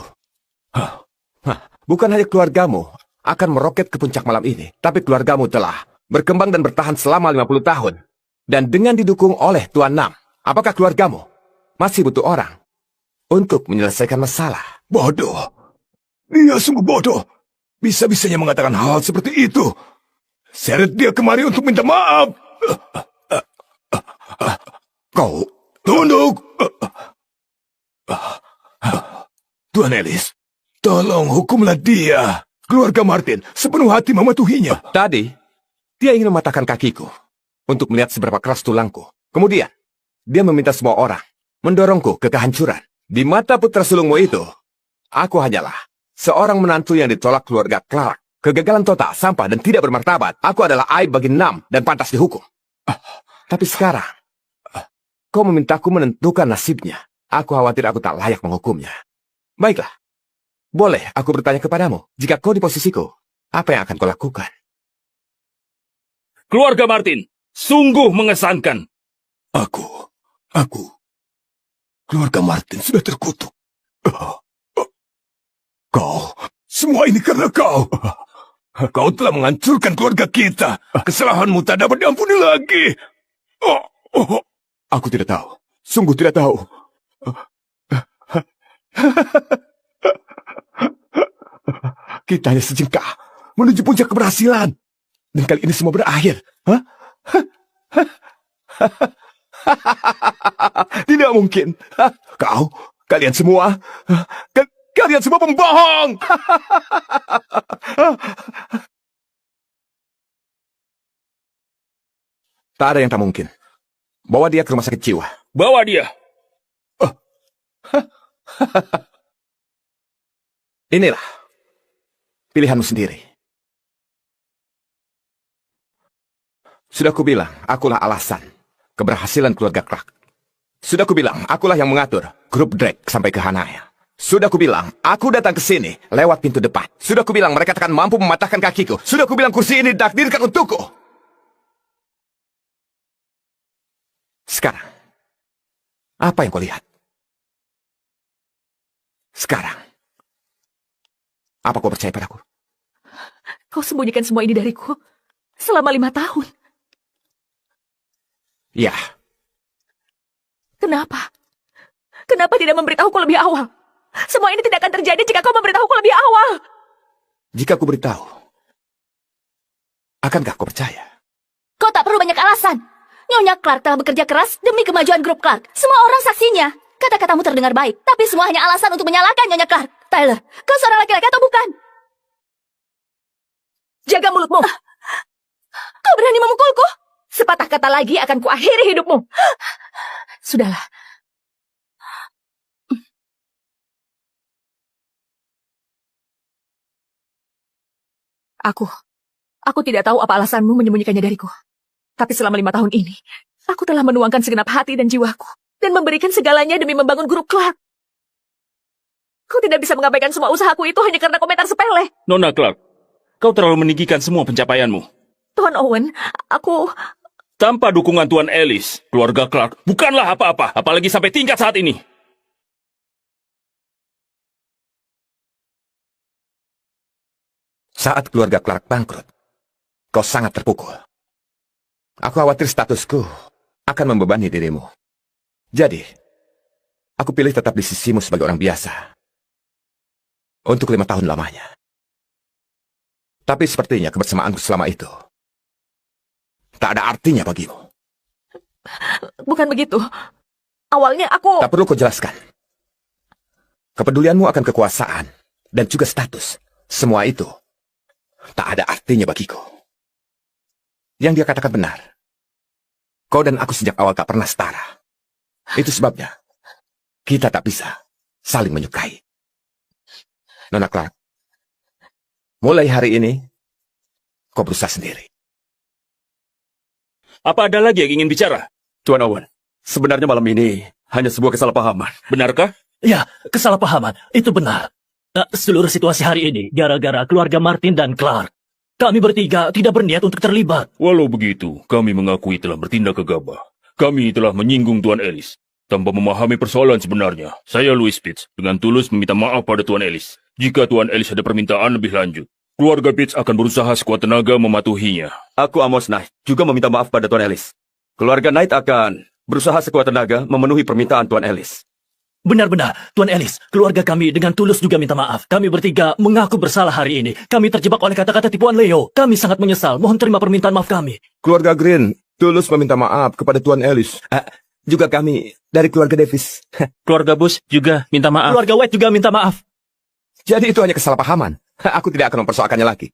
bukan hanya keluargamu akan meroket ke puncak malam ini, tapi keluargamu telah berkembang dan bertahan selama 50 tahun. Dan dengan didukung oleh Tuan Nam, apakah keluargamu masih butuh orang untuk menyelesaikan masalah? Bodoh. Dia sungguh bodoh. Bisa-bisanya mengatakan hal seperti itu. Seret dia kemari untuk minta maaf. Kau tunduk. Tuan Ellis, tolong hukumlah dia. Keluarga Martin sepenuh hati mematuhinya. Tadi, dia ingin mematahkan kakiku untuk melihat seberapa keras tulangku. Kemudian, dia meminta semua orang mendorongku ke kehancuran. Di mata putra sulungmu itu, aku hanyalah seorang menantu yang ditolak keluarga Clark. Kegagalan total, sampah, dan tidak bermartabat. Aku adalah aib bagi Nam dan pantas dihukum. Tapi sekarang, kau memintaku menentukan nasibnya. Aku khawatir aku tak layak menghukumnya. Baiklah. Boleh aku bertanya kepadamu, jika kau di posisiku, apa yang akan kau lakukan? Keluarga Martin, sungguh mengesankan. Keluarga Martin sudah terkutuk. Semua ini karena kau. Kau telah menghancurkan keluarga kita. Kesalahanmu tak dapat diampuni lagi. Aku tidak tahu. Sungguh tidak tahu. Kita hanya sejengkal menuju puncak keberhasilan. Dan kali ini semua berakhir. Tidak mungkin. Kalian semua pembohong. Tak ada yang tak mungkin. Bawa dia ke rumah sakit jiwa. Bawa dia. Inilah pilihanmu sendiri. Sudah kubilang, akulah alasan keberhasilan keluarga Clark. Sudah kubilang, akulah yang mengatur grup Drake sampai ke Hanaya. Sudah kubilang, aku datang ke sini lewat pintu depan. Sudah kubilang mereka takkan mampu mematahkan kakiku. Sudah kubilang kursi ini ditakdirkan untukku. Sekarang, apa yang kau lihat? Sekarang, apa kau percaya padaku? Kau sembunyikan semua ini dariku selama 5 tahun. Ya, Kenapa? Kenapa tidak memberitahuku lebih awal? Semua ini tidak akan terjadi jika kau memberitahuku lebih awal. jika ku beritahu, akankah kau percaya? Kau tak perlu banyak alasan. Nyonya Clark telah bekerja keras demi kemajuan grup Clark. Semua orang saksinya. Kata-katamu terdengar baik, tapi semua hanya alasan untuk menyalahkan Nyonya Clark. Tyler, kau seorang laki-laki atau bukan? Jaga mulutmu. Kau berani memukulku? Sepatah kata lagi akan kuakhiri hidupmu. Sudahlah. Aku tidak tahu apa alasanmu menyembunyikannya dariku. Tapi selama 5 tahun ini, aku telah menuangkan segenap hati dan jiwaku. Dan memberikan segalanya demi membangun grup Clark. Kau tidak bisa mengabaikan semua usahaku itu hanya karena komentar sepele. Nona Clark, kau terlalu meninggikan semua pencapaianmu. Tuan Owen, aku... Tanpa dukungan Tuan Ellis, keluarga Clark bukanlah apa-apa, apalagi sampai tingkat saat ini. Saat keluarga Clark bangkrut, kau sangat terpukul. Aku khawatir statusku akan membebani dirimu. Jadi, aku pilih tetap di sisimu sebagai orang biasa. Untuk 5 tahun lamanya. Tapi sepertinya kebersamaanku selama itu tak ada artinya bagimu. Bukan begitu. Awalnya aku... Tak perlu kau jelaskan. Kepedulianmu akan kekuasaan dan juga status. Semua itu tak ada artinya bagiku. Yang dia katakan benar. Kau dan aku sejak awal tak pernah setara. Itu sebabnya kita tak bisa saling menyukai. Nona Clark, mulai hari ini kau berusaha sendiri. Apa ada lagi yang ingin bicara? Tuan Owen, sebenarnya malam ini hanya sebuah kesalahpahaman. Benarkah? Ya, kesalahpahaman. Itu benar. Seluruh situasi hari ini gara-gara keluarga Martin dan Clark. Kami bertiga tidak berniat untuk terlibat. Walau begitu, kami mengakui telah bertindak gegabah. Kami telah menyinggung Tuan Ellis. Tanpa memahami persoalan sebenarnya, saya Louis Pitts dengan tulus meminta maaf pada Tuan Ellis. Jika Tuan Ellis ada permintaan lebih lanjut, keluarga Pitts akan berusaha sekuat tenaga mematuhinya. Aku Amos Knight juga meminta maaf pada Tuan Ellis. Keluarga Knight akan berusaha sekuat tenaga memenuhi permintaan Tuan Ellis. Benar-benar, Tuan Ellis, keluarga kami dengan tulus juga minta maaf. Kami bertiga mengaku bersalah hari ini. Kami terjebak oleh kata-kata tipuan Leo. Kami sangat menyesal. Mohon terima permintaan maaf kami. Keluarga Green tulus meminta maaf kepada Tuan Ellis. Juga kami dari keluarga Davis. Keluarga Bush juga minta maaf. Keluarga White juga minta maaf. Jadi itu hanya kesalahpahaman. Aku tidak akan mempersoalkannya lagi.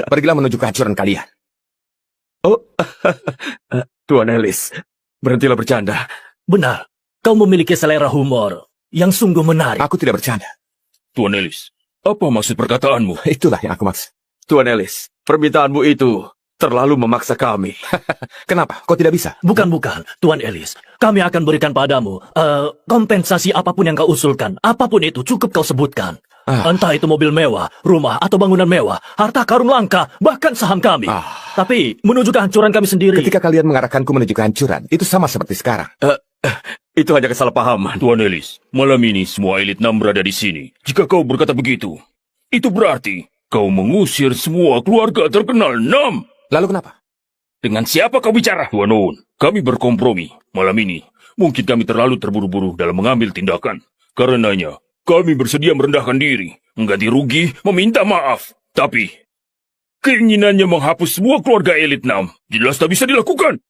Pergilah menuju kehancuran kalian. Oh, Tuan Ellis, berhentilah bercanda. Benar, kau memiliki selera humor yang sungguh menarik. Aku tidak bercanda. Tuan Ellis, apa maksud perkataanmu? Itulah yang aku maksud. Tuan Ellis, permintaanmu itu terlalu memaksa kami. Kenapa? Kau tidak bisa? Bukan, Tuan Ellis. Kami akan berikan padamu kompensasi apapun yang kau usulkan. Apapun itu cukup kau sebutkan. Entah itu mobil mewah, rumah, atau bangunan mewah, harta karun langka, bahkan saham kami. Tapi menuju kehancuran kami sendiri. Ketika kalian mengarahkanku menuju kehancuran, itu sama seperti sekarang. Itu hanya kesalahpahaman. Tuan Ellis, malam ini semua elit NAM berada di sini. Jika kau berkata begitu, itu berarti kau mengusir semua keluarga terkenal NAM. Lalu kenapa? Dengan siapa kau bicara? Tuan Owen, kami berkompromi. Malam ini, mungkin kami terlalu terburu-buru dalam mengambil tindakan. Karenanya, kami bersedia merendahkan diri, mengganti rugi, meminta maaf. Tapi, keinginannya menghapus semua keluarga elit NAM jelas tak bisa dilakukan.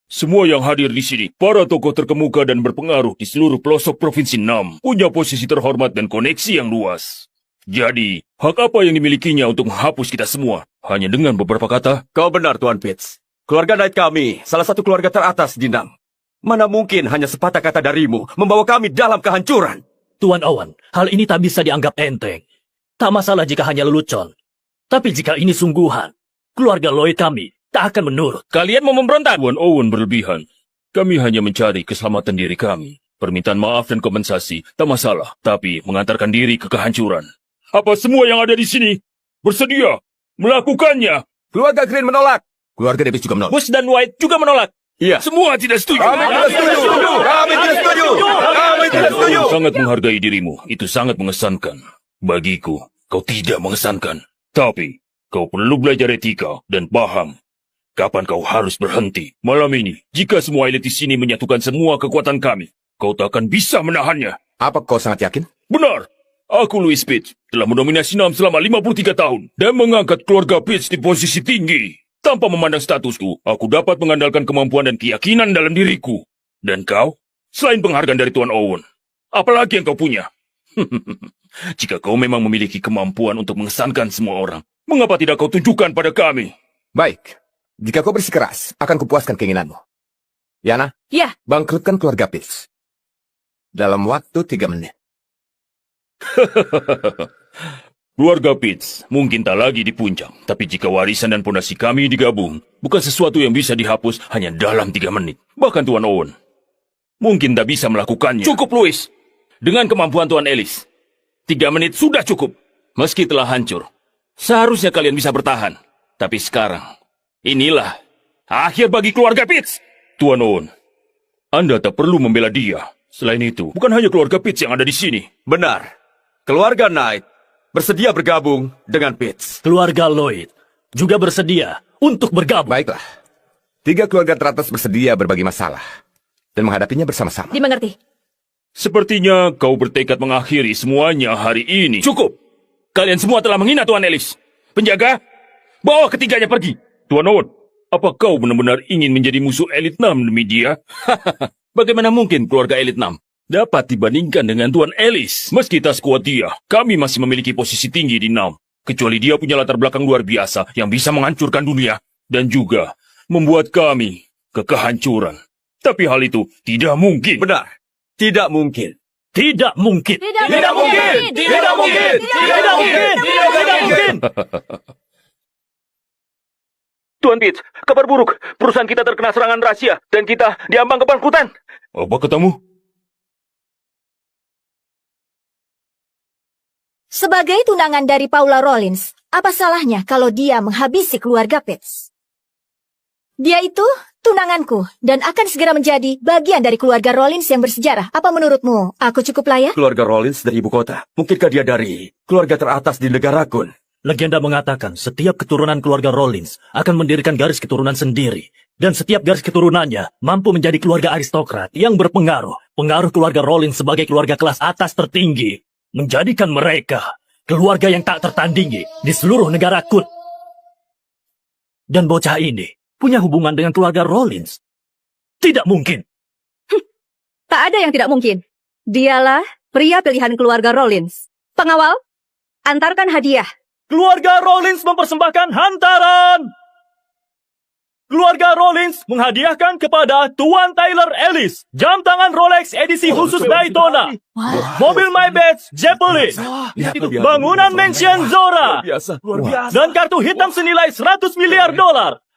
Semua yang hadir di sini, para tokoh terkemuka dan berpengaruh di seluruh pelosok Provinsi NAM, punya posisi terhormat dan koneksi yang luas. Jadi, hak apa yang dimilikinya untuk menghapus kita semua? Hanya dengan beberapa kata? Kau benar, Tuan Pitts. Keluarga Knight kami, salah satu keluarga teratas di NAM. Mana mungkin hanya sepatah kata darimu membawa kami dalam kehancuran? Tuan Owen, hal ini tak bisa dianggap enteng. Tak masalah jika hanya lelucon. Tapi jika ini sungguhan, keluarga Lloyd kami tak akan menurut. Kalian mau memberontak? Tuan Owen berlebihan. Kami hanya mencari keselamatan diri kami. Permintaan maaf dan kompensasi tak masalah, tapi mengantarkan diri ke kehancuran. Apa semua yang ada di sini bersedia melakukannya? Keluarga Green menolak. Keluarga Davis juga menolak. Bush dan White juga menolak. Iya. Semua tidak setuju. Kami tidak setuju. Kami tidak setuju. Kami tidak setuju. Kau sangat menghargai dirimu. Itu sangat mengesankan. Bagiku, kau tidak mengesankan. Tapi, kau perlu belajar etika dan paham kapan kau harus berhenti. Malam ini, jika semua elit di sini menyatukan semua kekuatan kami, kau tak akan bisa menahannya. Apa kau sangat yakin? Benar. Aku, Louis Pitts, telah mendominasi NAM selama 53 tahun dan mengangkat keluarga Pitts di posisi tinggi. Tanpa memandang statusku, aku dapat mengandalkan kemampuan dan keyakinan dalam diriku. Dan kau, selain penghargaan dari Tuan Owen, apalagi yang kau punya? Jika kau memang memiliki kemampuan untuk mengesankan semua orang, mengapa tidak kau tunjukkan pada kami? Baik. Jika kau bersikeras, akan kupuaskan keinginanmu. Yana? Ya. Bangkrutkan keluarga Pitts. Dalam waktu 3 menit. Keluarga Pitts mungkin tak lagi di puncak, tapi jika warisan dan pondasi kami digabung, bukan sesuatu yang bisa dihapus hanya dalam 3 menit. Bahkan Tuan Owen mungkin tak bisa melakukannya. Cukup, Louis. Dengan kemampuan Tuan Ellis, 3 menit sudah cukup. Meski telah hancur, seharusnya kalian bisa bertahan. Tapi sekarang, inilah akhir bagi keluarga Pitts. Tuan Owen, Anda tak perlu membela dia. Selain itu, bukan hanya keluarga Pitts yang ada di sini. Benar. Keluarga Knight bersedia bergabung dengan Pitts. Keluarga Lloyd juga bersedia untuk bergabung. Baiklah. 3 keluarga teratas bersedia berbagi masalah dan menghadapinya bersama-sama. Dimengerti. Sepertinya kau bertekad mengakhiri semuanya hari ini. Cukup. Kalian semua telah menghina Tuan Ellis. Penjaga, bawa ketiganya pergi. Tuan Owen, apa kau benar-benar ingin menjadi musuh elit NAM demi dia? Bagaimana mungkin keluarga elit NAM dapat dibandingkan dengan Tuan Ellis? Meski tak sekuat dia, kami masih memiliki posisi tinggi di NAM. Kecuali dia punya latar belakang luar biasa yang bisa menghancurkan dunia dan juga membuat kami ke kehancuran. Tapi hal itu tidak mungkin. Benar. Tidak mungkin. Tidak mungkin. Tidak mungkin. Tidak mungkin. Tidak mungkin. Tidak mungkin. Tuan Pitts, kabar buruk. Perusahaan kita terkena serangan rahasia dan kita diambang kebangkrutan. Apa katamu? Sebagai tunangan dari Paula Rollins, apa salahnya kalau dia menghabisi keluarga Pitts? Dia itu tunanganku dan akan segera menjadi bagian dari keluarga Rollins yang bersejarah. Apa menurutmu? Aku cukup layak? Keluarga Rollins dari ibu kota. Mungkinkah dia dari keluarga teratas di negara Kun? Legenda mengatakan setiap keturunan keluarga Rollins akan mendirikan garis keturunan sendiri. Dan setiap garis keturunannya mampu menjadi keluarga aristokrat yang berpengaruh. Pengaruh keluarga Rollins sebagai keluarga kelas atas tertinggi menjadikan mereka keluarga yang tak tertandingi di seluruh negara Kun. Dan bocah ini punya hubungan dengan keluarga Rollins. Tidak mungkin. Tak ada yang tidak mungkin. Dialah pria pilihan keluarga Rollins. Pengawal, antarkan hadiah. Keluarga Rollins mempersembahkan hantaran. Keluarga Rollins menghadiahkan kepada Tuan Tyler Ellis jam tangan Rolex edisi khusus Daytona, mobil Maybach Zeppelin, bangunan mansion Zora, dan kartu hitam senilai $100 miliar.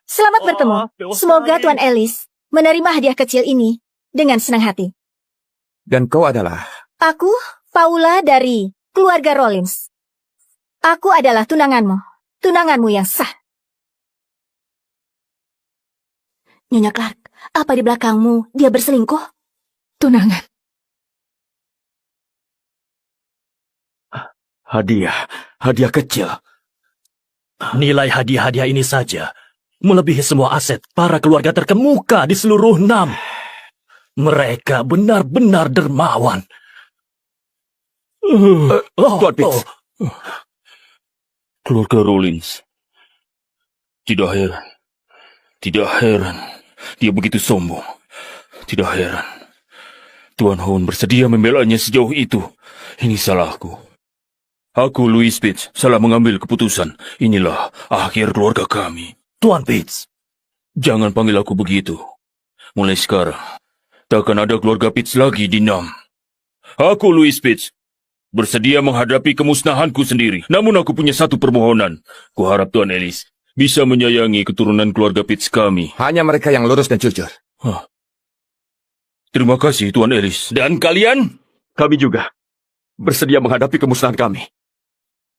Selamat bertemu. Semoga Tuan Ellis menerima hadiah kecil ini dengan senang hati. Dan kau adalah? Aku, Paula dari keluarga Rollins. Aku adalah tunanganmu yang sah. Nyonya Clark, apa di belakangmu dia berselingkuh? Tunangan. Hadiah kecil. Nilai hadiah-hadiah ini saja melebihi semua aset para keluarga terkemuka di seluruh NAM. Mereka benar-benar dermawan. Tuan Pitts. Keluarga Rollins. Tidak heran. Dia begitu sombong. Tidak heran. Tuan Owen bersedia membelanya sejauh itu. Ini salahku. Aku, Louis Pitts, salah mengambil keputusan. Inilah akhir keluarga kami. Tuan Pitts. Jangan panggil aku begitu. Mulai sekarang, takkan ada keluarga Pitts lagi di NAM. Aku, Louis Pitts, bersedia menghadapi kemusnahanku sendiri. Namun aku punya satu permohonan. Kuharap Tuan Ellis bisa menyayangi keturunan keluarga Pitts kami. Hanya mereka yang lurus dan jujur. Terima kasih, Tuan Ellis. Dan kalian? Kami juga bersedia menghadapi kemusnahan kami.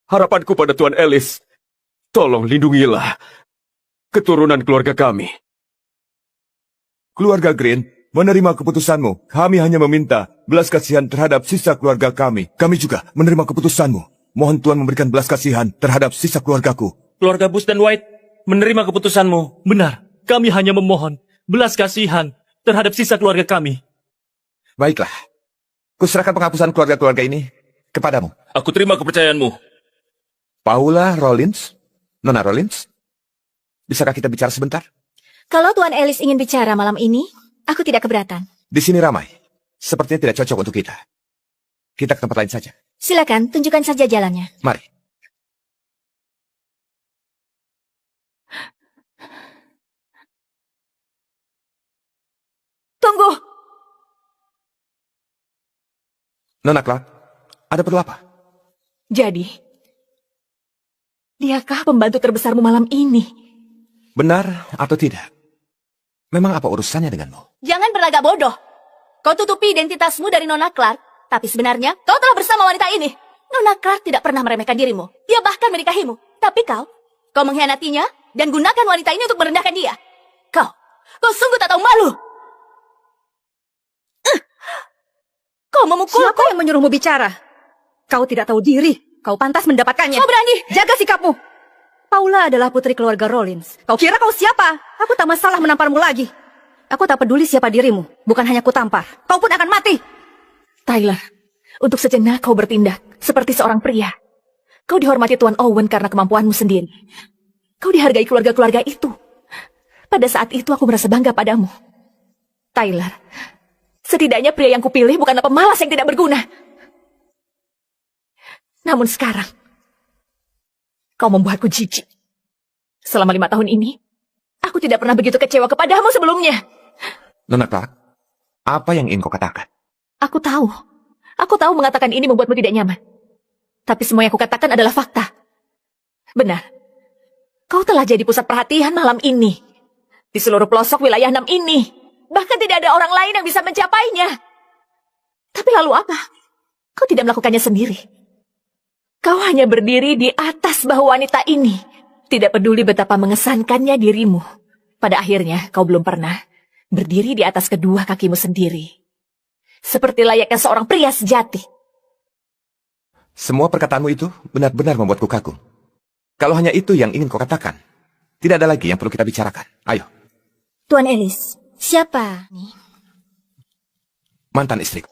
Harapanku pada Tuan Ellis, tolong lindungilah keturunan keluarga kami. Keluarga Green menerima keputusanmu. Kami hanya meminta belas kasihan terhadap sisa keluarga kami. Kami juga menerima keputusanmu. Mohon Tuan memberikan belas kasihan terhadap sisa keluargaku. Keluarga Bush dan White menerima keputusanmu. Benar, kami hanya memohon belas kasihan terhadap sisa keluarga kami. Baiklah. Kuserahkan penghapusan keluarga-keluarga ini kepadamu. Aku terima kepercayaanmu. Paula Rollins, Nona Rollins, bisakah kita bicara sebentar? Kalau Tuan Ellis ingin bicara malam ini, aku tidak keberatan. Di sini ramai. Sepertinya tidak cocok untuk kita. Kita ke tempat lain saja. Silakan, tunjukkan saja jalannya. Mari. Tunggu! Nona Clark, ada perlu apa? Jadi, diakah pembantu terbesarmu malam ini? Benar atau tidak? Memang apa urusannya denganmu? Jangan berlagak bodoh. Kau tutupi identitasmu dari Nona Clark, tapi sebenarnya kau telah bersama wanita ini. Nona Clark tidak pernah meremehkan dirimu. Dia bahkan menikahimu. Tapi kau mengkhianatinya dan gunakan wanita ini untuk merendahkan dia. Kau sungguh tak tahu malu. Kau memukulku. Siapa yang menyuruhmu bicara? Kau tidak tahu diri. Kau pantas mendapatkannya. Kau berani. Jaga sikapmu. Paula adalah putri keluarga Rollins. Kau kira kau siapa? Aku tak masalah menamparmu lagi. Aku tak peduli siapa dirimu. Bukan hanya kutampar. Kau pun akan mati. Tyler, untuk sejenak kau bertindak seperti seorang pria. Kau dihormati Tuan Owen karena kemampuanmu sendiri. Kau dihargai keluarga-keluarga itu. Pada saat itu aku merasa bangga padamu. Tyler, setidaknya pria yang kupilih bukanlah pemalas yang tidak berguna. Namun sekarang, kau membuatku jijik. Selama 5 tahun ini, aku tidak pernah begitu kecewa kepadamu sebelumnya. Nona Clark, apa yang ingin kau katakan? Aku tahu. Aku tahu mengatakan ini membuatmu tidak nyaman. Tapi semua yang kukatakan adalah fakta. Benar. Kau telah jadi pusat perhatian malam ini. Di seluruh pelosok wilayah 6 ini. Bahkan tidak ada orang lain yang bisa mencapainya. Tapi lalu apa? Kau tidak melakukannya sendiri. Kau hanya berdiri di atas bahu wanita ini. Tidak peduli betapa mengesankannya dirimu. Pada akhirnya, kau belum pernah berdiri di atas kedua kakimu sendiri. Seperti layaknya seorang pria sejati. Semua perkataanmu itu benar-benar membuatku kagum. Kalau hanya itu yang ingin kau katakan, tidak ada lagi yang perlu kita bicarakan. Ayo. Tuan Ellis, siapa nih? Mantan istriku.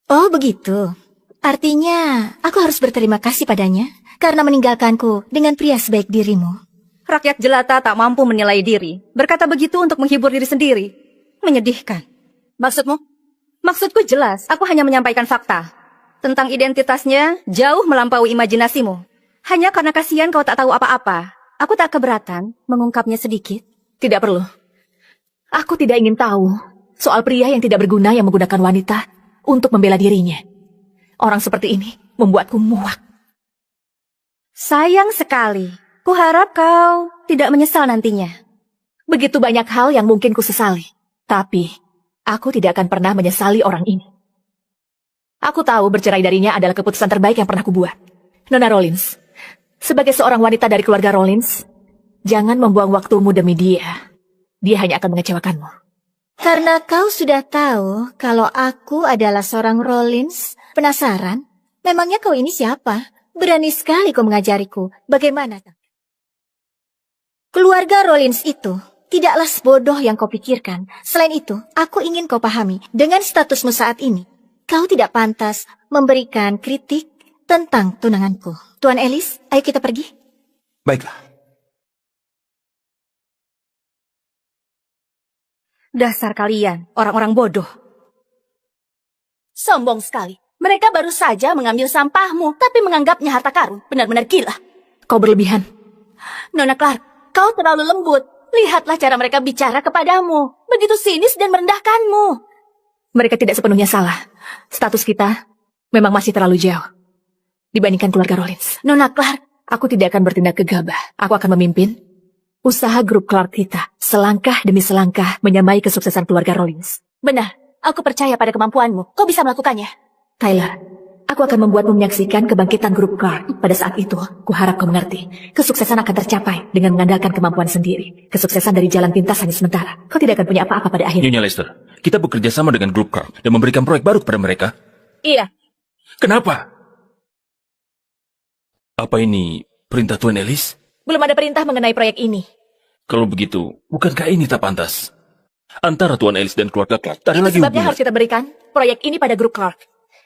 Oh begitu. Artinya, aku harus berterima kasih padanya karena meninggalkanku dengan pria sebaik dirimu. Rakyat jelata tak mampu menilai diri. Berkata begitu untuk menghibur diri sendiri. Menyedihkan. Maksudmu? Maksudku jelas, aku hanya menyampaikan fakta. Tentang identitasnya, jauh melampaui imajinasimu. Hanya karena kasihan kau tak tahu apa-apa. Aku tak keberatan mengungkapnya sedikit. Tidak perlu. Aku tidak ingin tahu soal pria yang tidak berguna yang menggunakan wanita untuk membela dirinya. Orang seperti ini membuatku muak. Sayang sekali. Kuharap kau tidak menyesal nantinya. Begitu banyak hal yang mungkin kusesali. Tapi, aku tidak akan pernah menyesali orang ini. Aku tahu bercerai darinya adalah keputusan terbaik yang pernah kubuat. Nona Rollins, sebagai seorang wanita dari keluarga Rollins, jangan membuang waktumu demi dia. Dia hanya akan mengecewakanmu. Karena kau sudah tahu kalau aku adalah seorang Rollins, penasaran? Memangnya kau ini siapa? Berani sekali kau mengajariku. Bagaimana? Keluarga Rollins itu tidaklah sebodoh yang kau pikirkan. Selain itu, aku ingin kau pahami, dengan statusmu saat ini, kau tidak pantas memberikan kritik tentang tunanganku. Tuan Ellis, ayo kita pergi. Baiklah. Dasar kalian, orang-orang bodoh. Sombong sekali. Mereka baru saja mengambil sampahmu, tapi menganggapnya harta karun. Benar-benar gila. Kau berlebihan. Nona Clark, kau terlalu lembut. Lihatlah cara mereka bicara kepadamu. Begitu sinis dan merendahkanmu. Mereka tidak sepenuhnya salah. Status kita memang masih terlalu jauh dibandingkan keluarga Rollins. Nona Clark, aku tidak akan bertindak gegabah. Aku akan memimpin usaha grup Clark kita selangkah demi selangkah menyamai kesuksesan keluarga Rollins. Benar, Aku percaya pada kemampuanmu. Kau bisa melakukannya. Tyler, aku akan membuatmu menyaksikan kebangkitan grup Clark. Pada saat itu, kuharap kau mengerti. Kesuksesan akan tercapai dengan mengandalkan kemampuan sendiri. Kesuksesan dari jalan pintas hanya sementara. Kau tidak akan punya apa-apa pada akhirnya. Nyonya Lester, kita bekerja sama dengan grup Clark dan memberikan proyek baru kepada mereka. Iya. Kenapa? Apa ini perintah Tuan Ellis? Belum ada perintah mengenai proyek ini. Kalau begitu, bukankah ini tak pantas? Antara Tuan Ellis dan keluarga Clark, tak ada lagi Sebabnya hubungan. harus kita berikan proyek ini pada grup Clark.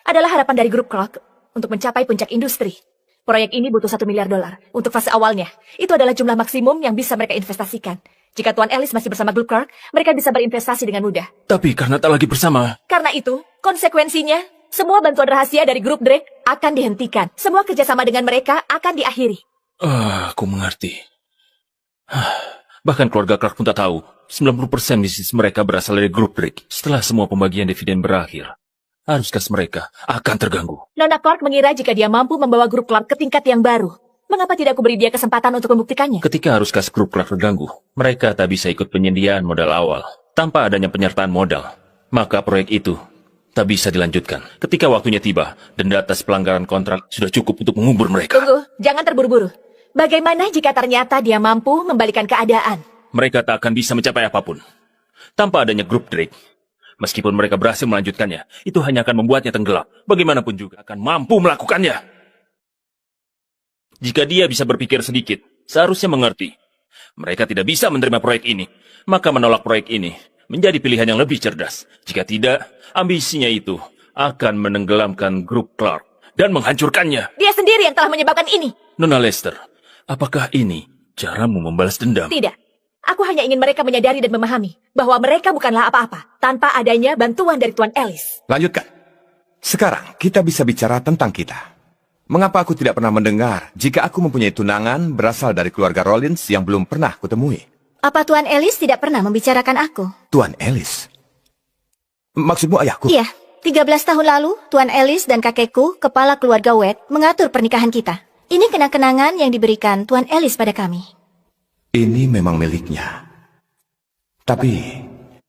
Adalah harapan dari grup Clark untuk mencapai puncak industri. Proyek ini butuh $1 miliar untuk fase awalnya. Itu adalah jumlah maksimum yang bisa mereka investasikan. Jika Tuan Ellis masih bersama grup Clark, mereka bisa berinvestasi dengan mudah. Tapi karena tak lagi bersama, Karena itu, konsekuensinya, semua bantuan rahasia dari grup Drake akan dihentikan. Semua kerjasama dengan mereka akan diakhiri. aku mengerti. Bahkan keluarga Clark pun tak tahu, 90% bisnis mereka berasal dari grup Drake. Setelah semua pembagian dividen berakhir, arus kas mereka akan terganggu. Nona Clark mengira jika dia mampu membawa grup Clark ke tingkat yang baru. Mengapa tidak aku beri dia kesempatan untuk membuktikannya? Ketika arus kas grup Clark terganggu, mereka tak bisa ikut penyediaan modal awal. Tanpa adanya penyertaan modal, maka proyek itu tak bisa dilanjutkan. Ketika waktunya tiba, denda atas pelanggaran kontrak sudah cukup untuk mengubur mereka. Tunggu, jangan terburu-buru. Bagaimana jika ternyata dia mampu membalikan keadaan? Mereka tak akan bisa mencapai apapun. Tanpa adanya grup Drake, meskipun mereka berhasil melanjutkannya, itu hanya akan membuatnya tenggelam. Bagaimanapun juga akan mampu melakukannya. Jika dia bisa berpikir sedikit, seharusnya mengerti. Mereka tidak bisa menerima proyek ini, maka menolak proyek ini menjadi pilihan yang lebih cerdas. Jika tidak, ambisinya itu akan menenggelamkan grup Clark dan menghancurkannya. Dia sendiri yang telah menyebabkan ini. Nona Lester, apakah ini caramu membalas dendam? Tidak. Aku hanya ingin mereka menyadari dan memahami bahwa mereka bukanlah apa-apa tanpa adanya bantuan dari Tuan Ellis. Lanjutkan. Sekarang kita bisa bicara tentang kita. Mengapa aku tidak pernah mendengar jika aku mempunyai tunangan berasal dari keluarga Rollins yang belum pernah kutemui? Apa Tuan Ellis tidak pernah membicarakan aku? Tuan Ellis? Maksudmu ayahku? Iya, 13 tahun lalu, Tuan Ellis dan kakekku, kepala keluarga Wade, mengatur pernikahan kita. Ini kenang-kenangan yang diberikan Tuan Ellis pada kami. Ini memang miliknya. Tapi,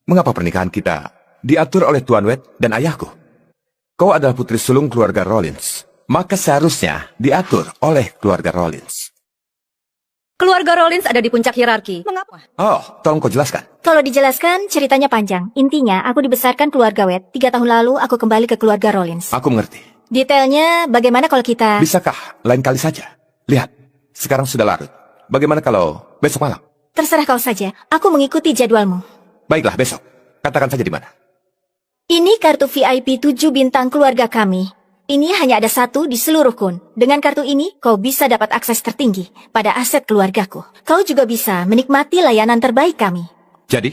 mengapa pernikahan kita diatur oleh Tuan Wade dan ayahku? Kau adalah putri sulung keluarga Rollins. Maka seharusnya diatur oleh keluarga Rollins. Keluarga Rollins ada di puncak hierarki. Mengapa? Oh, tolong kau jelaskan. Kalau dijelaskan, ceritanya panjang. Intinya, aku dibesarkan keluarga Wade. 3 tahun lalu, aku kembali ke keluarga Rollins. Aku mengerti. Detailnya, bagaimana kalau kita... Bisakah lain kali saja? Lihat, sekarang sudah larut. Bagaimana kalau besok malam? Terserah kau saja. Aku mengikuti jadwalmu. Baiklah, besok. Katakan saja di mana. Ini kartu VIP 7 bintang keluarga kami. Ini hanya ada satu di seluruh Kun. Dengan kartu ini, kau bisa dapat akses tertinggi pada aset keluargaku. Kau juga bisa menikmati layanan terbaik kami. Jadi?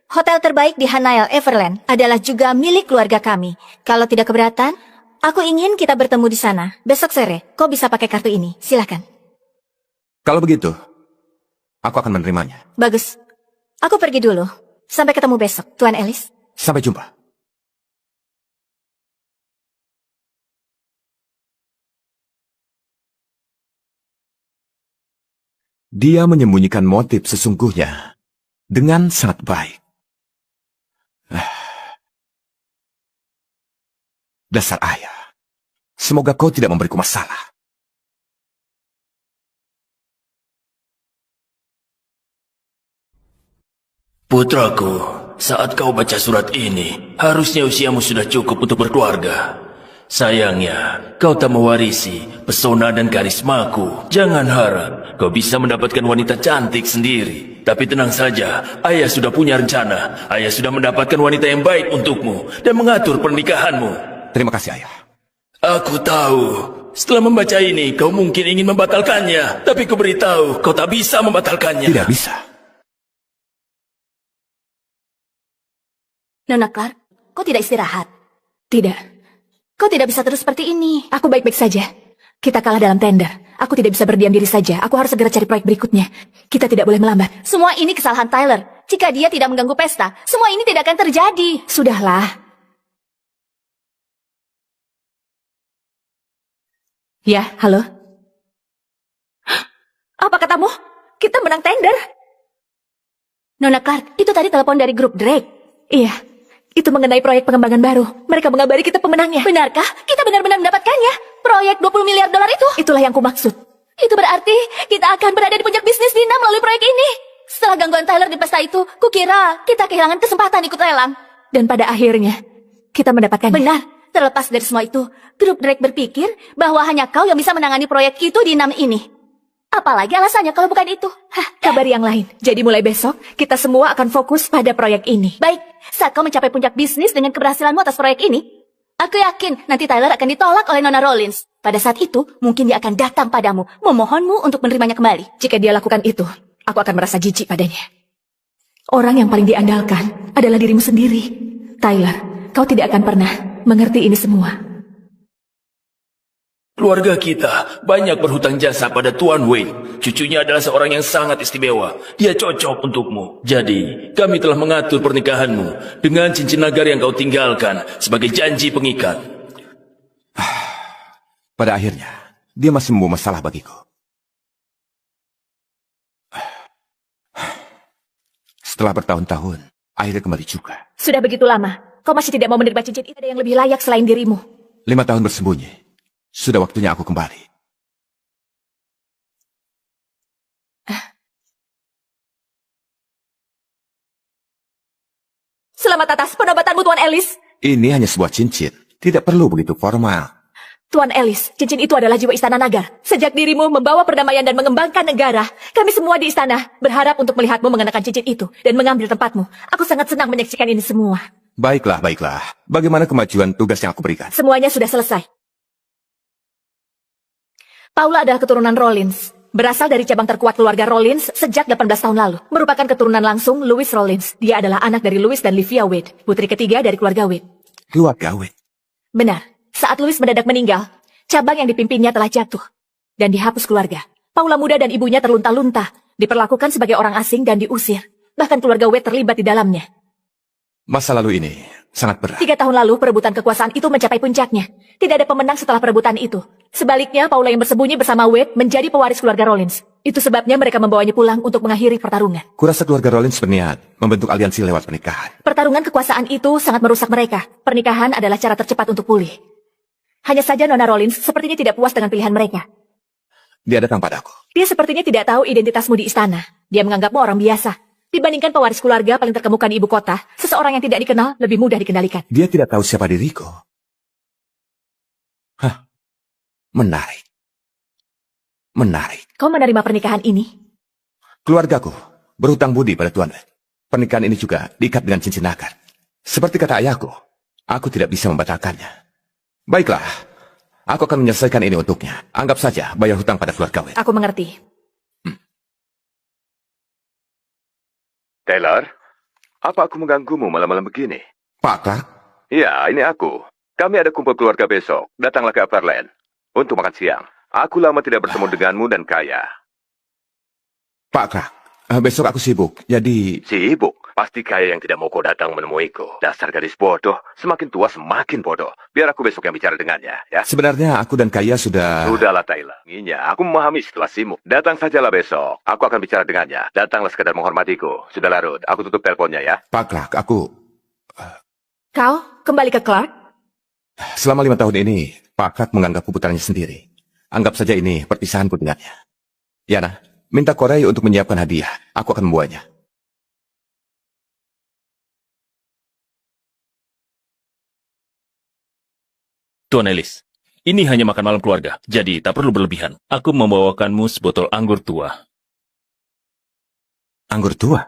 Hotel terbaik di Hanail Everland adalah juga milik keluarga kami. Kalau tidak keberatan, aku ingin kita bertemu di sana. Besok sore, kau bisa pakai kartu ini. Silakan. Kalau begitu, aku akan menerimanya. Bagus. Aku pergi dulu. Sampai ketemu besok, Tuan Ellis. Sampai jumpa. Dia menyembunyikan motif sesungguhnya dengan sangat baik. Dasar ayah. Semoga kau tidak memberiku masalah. Putraku, saat kau baca surat ini, harusnya usiamu sudah cukup untuk berkeluarga. Sayangnya, kau tak mewarisi pesona dan karismaku. Jangan harap kau bisa mendapatkan wanita cantik sendiri. Tapi tenang saja, ayah sudah punya rencana. Ayah sudah mendapatkan wanita yang baik untukmu dan mengatur pernikahanmu. Terima kasih, ayah. Aku tahu, setelah membaca ini, kau mungkin ingin membatalkannya. Tapi ku beritahu, kau tak bisa membatalkannya. Tidak bisa. Nona Clark, kau tidak istirahat? Tidak. Kau tidak bisa terus seperti ini. Aku baik-baik saja. Kita kalah dalam tender. Aku tidak bisa berdiam diri saja. Aku harus segera cari proyek berikutnya. Kita tidak boleh melambat. Semua ini kesalahan Tyler. Jika dia tidak mengganggu pesta, semua ini tidak akan terjadi. Sudahlah. Ya, halo? Apa katamu? Kita menang tender. Nona Clark, itu tadi telepon dari grup Drake. Iya, Itu mengenai proyek pengembangan baru. Mereka mengabari kita pemenangnya. Benarkah kita benar-benar mendapatkannya? Proyek 20 miliar dolar itu? Itulah yang kumaksud. Itu berarti kita akan berada di puncak bisnis Dina melalui proyek ini. Setelah gangguan Tyler di pesta itu, kukira kita kehilangan kesempatan ikut lelang. Dan pada akhirnya, kita mendapatkannya. Benar. Terlepas dari semua itu, grup Drake berpikir bahwa hanya kau yang bisa menangani proyek itu di NAM ini. Apalagi alasannya kalau bukan itu. Kabar yang lain. Jadi mulai besok, kita semua akan fokus pada proyek ini. Baik, saat kau mencapai puncak bisnis dengan keberhasilanmu atas proyek ini, aku yakin nanti Tyler akan ditolak oleh Nona Rollins. Pada saat itu, mungkin dia akan datang padamu, memohonmu untuk menerimanya kembali. Jika dia lakukan itu, aku akan merasa jijik padanya. Orang yang paling diandalkan adalah dirimu sendiri. Tyler, kau tidak akan pernah mengerti ini semua. Keluarga kita banyak berhutang jasa pada Tuan Wayne. Cucunya adalah seorang yang sangat istimewa. Dia cocok untukmu. Jadi, kami telah mengatur pernikahanmu dengan cincin naga yang kau tinggalkan sebagai janji pengikat. Pada akhirnya, dia masih membawa masalah bagiku. Setelah bertahun-tahun, akhirnya kembali juga. Sudah begitu lama, kau masih tidak mau menerima cincin itu. Ada yang lebih layak selain dirimu. 5 tahun bersembunyi. Sudah waktunya aku kembali. Selamat atas penobatanmu, Tuan Ellis. Ini hanya sebuah cincin. Tidak perlu begitu formal. Tuan Ellis, cincin itu adalah jiwa Istana Naga. Sejak dirimu membawa perdamaian dan mengembangkan negara, kami semua di istana berharap untuk melihatmu mengenakan cincin itu dan mengambil tempatmu. Aku sangat senang menyaksikan ini semua. Baiklah, baiklah. Bagaimana kemajuan tugas yang aku berikan? Semuanya sudah selesai. Paula adalah keturunan Rollins. Berasal dari cabang terkuat keluarga Rollins sejak 18 tahun lalu. Merupakan keturunan langsung Louis Rollins. Dia adalah anak dari Louis dan Livia Wade, putri ketiga dari keluarga Wade. Keluarga Wade? Benar. Saat Louis mendadak meninggal, cabang yang dipimpinnya telah jatuh dan dihapus keluarga. Paula muda dan ibunya terlunta-lunta, diperlakukan sebagai orang asing dan diusir. Bahkan keluarga Wade terlibat di dalamnya. Masa lalu ini sangat berat. 3 tahun lalu perebutan kekuasaan itu mencapai puncaknya. Tidak ada pemenang setelah perebutan itu. Sebaliknya, Paula yang bersembunyi bersama Wade menjadi pewaris keluarga Rollins. Itu sebabnya mereka membawanya pulang untuk mengakhiri pertarungan. Kurasa keluarga Rollins berniat membentuk aliansi lewat pernikahan. Pertarungan kekuasaan itu sangat merusak mereka. Pernikahan adalah cara tercepat untuk pulih. Hanya saja Nona Rollins sepertinya tidak puas dengan pilihan mereka. Dia datang padaku. Dia sepertinya tidak tahu identitasmu di istana. Dia menganggapmu orang biasa. Dibandingkan pewaris keluarga paling terkemuka di ibu kota, seseorang yang tidak dikenal lebih mudah dikendalikan. Dia tidak tahu siapa diriku. Menarik. Menarik. Kau menerima pernikahan ini? Keluargaku berhutang budi pada Tuan Wade. Pernikahan ini juga diikat dengan cincin akar. Seperti kata ayahku, aku tidak bisa membatalkannya. Baiklah, aku akan menyelesaikan ini untuknya. Anggap saja bayar hutang pada keluarga Wade. Aku mengerti. Taylor, apa aku mengganggumu malam-malam begini? Pak Clark? Iya, ini aku. Kami ada kumpul keluarga besok. Datanglah ke Upperland untuk makan siang. Aku lama tidak bertemu denganmu dan Kaya. Pak Clark, besok aku sibuk, jadi... Sibuk? Pasti Kaya yang tidak mau kau datang menemuiku. Dasar gadis bodoh. Semakin tua semakin bodoh. Biar aku besok yang bicara dengannya, ya? Sebenarnya aku dan Kaya sudah... Sudahlah, Taylor. Aku memahami situasimu. Datang sajalah besok. Aku akan bicara dengannya. Datanglah sekadar menghormatiku. Sudah larut. Aku tutup teleponnya, ya? Pak Clark, aku... Kau kembali ke Clark? Selama 5 tahun ini, Pak Clark menganggap putranya sendiri. Anggap saja ini perpisahanku dengannya. Yana, minta Corey untuk menyiapkan hadiah. Aku akan membawanya. Tuan Ellis, ini hanya makan malam keluarga, jadi tak perlu berlebihan. Aku membawakanmu sebotol anggur tua. Anggur tua?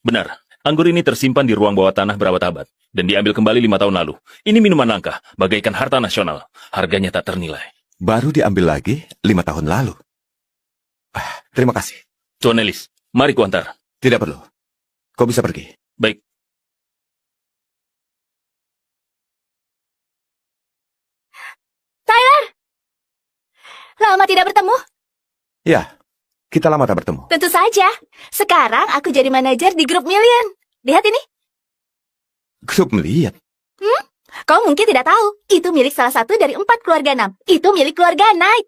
Benar, anggur ini tersimpan di ruang bawah tanah berabad-abad dan diambil kembali 5 tahun lalu. Ini minuman langka, bagaikan harta nasional. Harganya tak ternilai. Baru diambil lagi 5 tahun lalu. Terima kasih. Tuan Ellis, mari kuantar. Tidak perlu. Kau bisa pergi. Baik. Tyler! Lama tidak bertemu? Ya, kita lama tak bertemu. Tentu saja. Sekarang aku jadi manajer di grup Million. Lihat ini. Grup melihat. Kau mungkin tidak tahu. Itu milik salah satu dari 4 keluarga Nam. Itu milik keluarga Knight.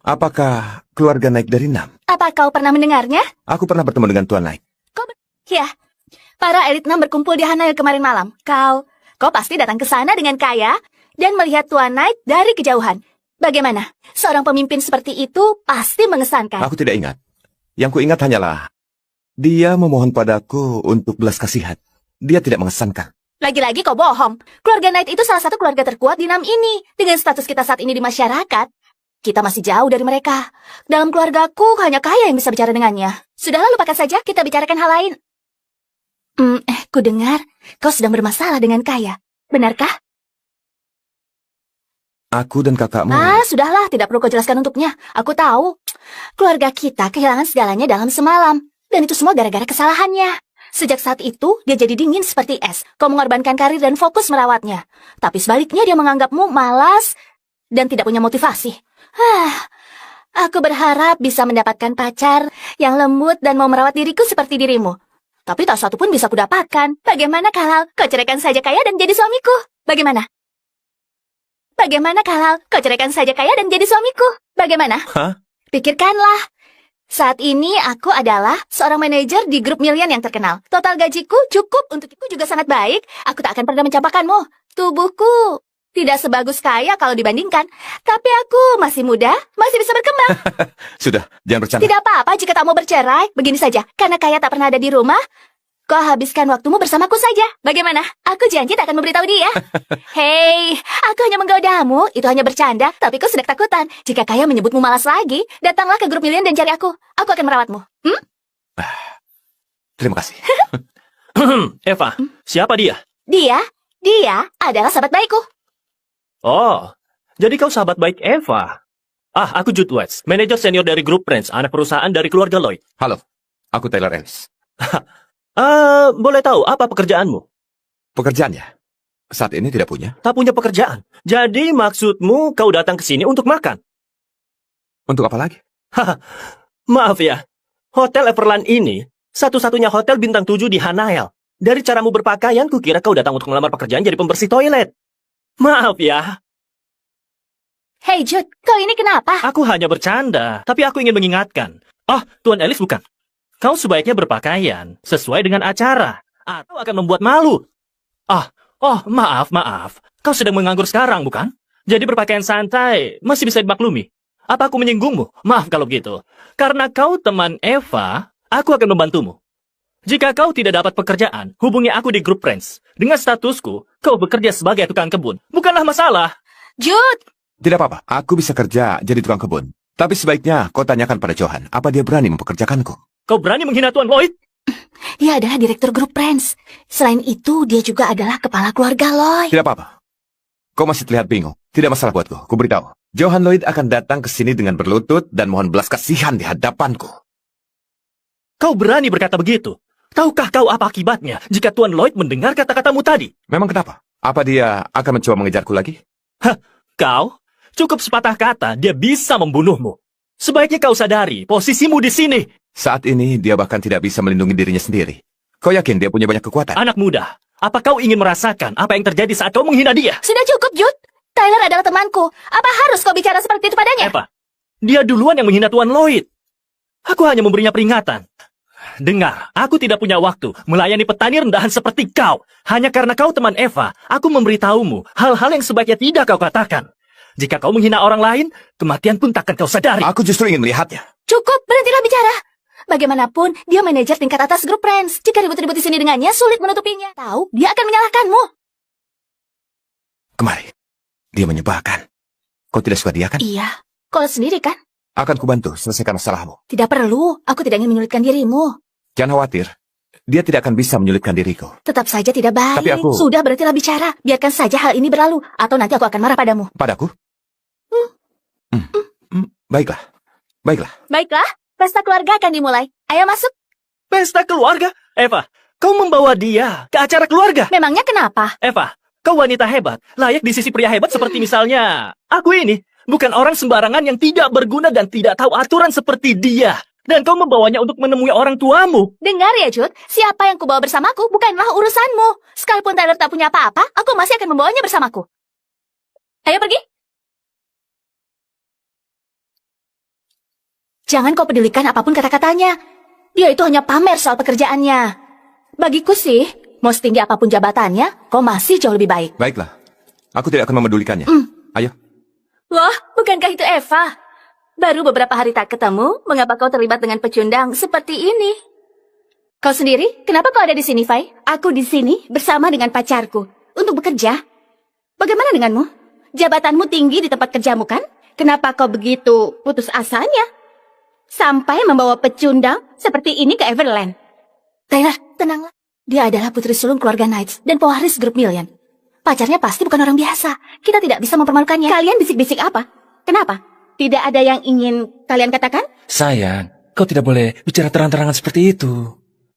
Apakah keluarga Naik dari Nam? Apa kau pernah mendengarnya? Aku pernah bertemu dengan Tuan Naik. Ya. Para elit 6 berkumpul di Hanail kemarin malam. Kau pasti datang ke sana dengan kaya dan melihat Tuan Knight dari kejauhan. Bagaimana? Seorang pemimpin seperti itu pasti mengesankan. Aku tidak ingat. Yang kuingat hanyalah dia memohon padaku untuk belas kasihan. Dia tidak mengesankan. Lagi-lagi kau bohong. Keluarga Knight itu salah satu keluarga terkuat di Nam ini. Dengan status kita saat ini di masyarakat, kita masih jauh dari mereka. Dalam keluargaku, hanya kaya yang bisa bicara dengannya. Sudahlah, lupakan saja, kita bicarakan hal lain. Ku dengar kau sedang bermasalah dengan kaya. Benarkah? Aku dan kakakmu... Sudahlah, tidak perlu kau jelaskan untuknya. Aku tahu. Keluarga kita kehilangan segalanya dalam semalam. Dan itu semua gara-gara kesalahannya. Sejak saat itu, dia jadi dingin seperti es. Kau mengorbankan karir dan fokus merawatnya. Tapi sebaliknya dia menganggapmu malas dan tidak punya motivasi. Aku berharap bisa mendapatkan pacar yang lembut dan mau merawat diriku seperti dirimu. Tapi tak satu pun bisa kudapatkan. Bagaimana kalau kau ceraikan saja kaya dan jadi suamiku? Bagaimana? Bagaimana kalau kau ceraikan saja kaya dan jadi suamiku? Bagaimana? Hah? Pikirkanlah. Saat ini aku adalah seorang manajer di grup Million yang terkenal. Total gajiku cukup untukku juga sangat baik. Aku tak akan pernah mencampakkanmu. Tubuhku tidak sebagus kaya kalau dibandingkan. Tapi aku masih muda, masih bisa berkembang. Sudah, jangan bercanda. Tidak apa-apa jika tak mau bercerai. Begini saja, karena kaya tak pernah ada di rumah, kau habiskan waktumu bersamaku saja. Bagaimana? Aku janji tak akan memberitahu dia. Hei, aku hanya menggodamu. Itu hanya bercanda. Tapi kau sudah ketakutan. Jika kaya menyebutmu malas lagi, datanglah ke grup Million dan cari aku. Aku akan merawatmu. Terima kasih. Eva, siapa dia? Dia adalah sahabat baikku. Oh, jadi kau sahabat baik Eva. Aku Jude West, manajer senior dari grup Prince, anak perusahaan dari keluarga Lloyd. Halo, aku Taylor Ellis. Boleh tahu apa pekerjaanmu? Pekerjaannya? Saat ini tidak punya. Tak punya pekerjaan. Jadi maksudmu kau datang ke sini untuk makan? Untuk apa lagi? Maaf ya, Hotel Everland ini satu-satunya hotel bintang 7 di Hanail. Dari caramu berpakaian, kukira kau datang untuk melamar pekerjaan jadi pembersih toilet. Maaf ya. Hei Jude, kau ini kenapa? Aku hanya bercanda, tapi aku ingin mengingatkan. Tuan Ellis bukan. Kau sebaiknya berpakaian sesuai dengan acara, atau akan membuat malu. Maaf. Kau sedang menganggur sekarang, bukan? Jadi berpakaian santai masih bisa dimaklumi. Apa aku menyinggungmu? Maaf kalau gitu. Karena kau teman Eva, aku akan membantumu. Jika kau tidak dapat pekerjaan, hubungi aku di grup Friends. Dengan statusku, kau bekerja sebagai tukang kebun. Bukanlah masalah. Jude! Tidak apa-apa, aku bisa kerja jadi tukang kebun. Tapi sebaiknya kau tanyakan pada Johan, apa dia berani mempekerjakanku? Kau berani menghina Tuan Lloyd? Dia adalah direktur grup Friends. Selain itu, dia juga adalah kepala keluarga Lloyd. Tidak apa-apa. Kau masih terlihat bingung. Tidak masalah buatku, ku beritahu. Johan Lloyd akan datang ke sini dengan berlutut dan mohon belas kasihan di hadapanku. Kau berani berkata begitu? Tahukah kau apa akibatnya jika Tuan Lloyd mendengar kata-katamu tadi? Memang kenapa? Apa dia akan mencoba mengejarku lagi? Kau? Cukup sepatah kata, dia bisa membunuhmu. Sebaiknya kau sadari posisimu di sini. Saat ini dia bahkan tidak bisa melindungi dirinya sendiri. Kau yakin dia punya banyak kekuatan? Anak muda, apa kau ingin merasakan apa yang terjadi saat kau menghina dia? Sudah cukup, Jude. Tyler adalah temanku. Apa harus kau bicara seperti itu padanya? Eva, dia duluan yang menghina Tuan Lloyd. Aku hanya memberinya peringatan. Dengar, aku tidak punya waktu melayani petani rendahan seperti kau. Hanya karena kau teman Eva, aku memberitahumu hal-hal yang sebaiknya tidak kau katakan. Jika kau menghina orang lain, kematian pun takkan kau sadari. Aku justru ingin melihatnya. Cukup, berhentilah bicara. Bagaimanapun, dia manajer tingkat atas grup Friends. Jika ribut-ribut di sini dengannya, sulit menutupinya. Tahu, dia akan menyalahkanmu. Kemari. Dia menyebalkan. Kau tidak suka dia kan? Iya, kau sendiri kan? Akan kubantu selesaikan masalahmu. Tidak perlu, aku tidak ingin menyulitkan dirimu. Jangan khawatir. Dia tidak akan bisa menyulitkan diriku. Tetap saja tidak baik. Tapi aku... Sudah, berhentilah bicara. Biarkan saja hal ini berlalu. Atau nanti aku akan marah padamu. Padaku? Baiklah. Baiklah, pesta keluarga akan dimulai. Ayo masuk. Pesta keluarga? Eva, kau membawa dia ke acara keluarga. Memangnya kenapa? Eva, kau wanita hebat. Layak di sisi pria hebat seperti misalnya aku ini. Bukan orang sembarangan yang tidak berguna dan tidak tahu aturan seperti dia. Dan kau membawanya untuk menemui orang tuamu. Dengar ya, Jude. Siapa yang kubawa bersamaku bukanlah urusanmu. Sekalipun Tyler tak punya apa-apa, aku masih akan membawanya bersamaku. Ayo pergi. Jangan kau pedulikan apapun kata-katanya. Dia itu hanya pamer soal pekerjaannya. Bagiku sih, mau setinggi apapun jabatannya, kau masih jauh lebih baik. Baiklah, aku tidak akan memedulikannya. Ayo. Wah, bukankah itu Eva? Baru beberapa hari tak ketemu, mengapa kau terlibat dengan pecundang seperti ini? Kau sendiri, kenapa kau ada di sini, Fai? Aku di sini bersama dengan pacarku untuk bekerja. Bagaimana denganmu? Jabatanmu tinggi di tempat kerjamu, kan? Kenapa kau begitu putus asanya? Sampai membawa pecundang seperti ini ke Everland. Tyler, tenanglah. Dia adalah putri sulung keluarga Knights dan pewaris grup Million. Pacarnya pasti bukan orang biasa. Kita tidak bisa mempermalukannya. Kalian bisik-bisik apa? Kenapa? Tidak ada yang ingin kalian katakan? Sayang, kau tidak boleh bicara terang-terangan seperti itu.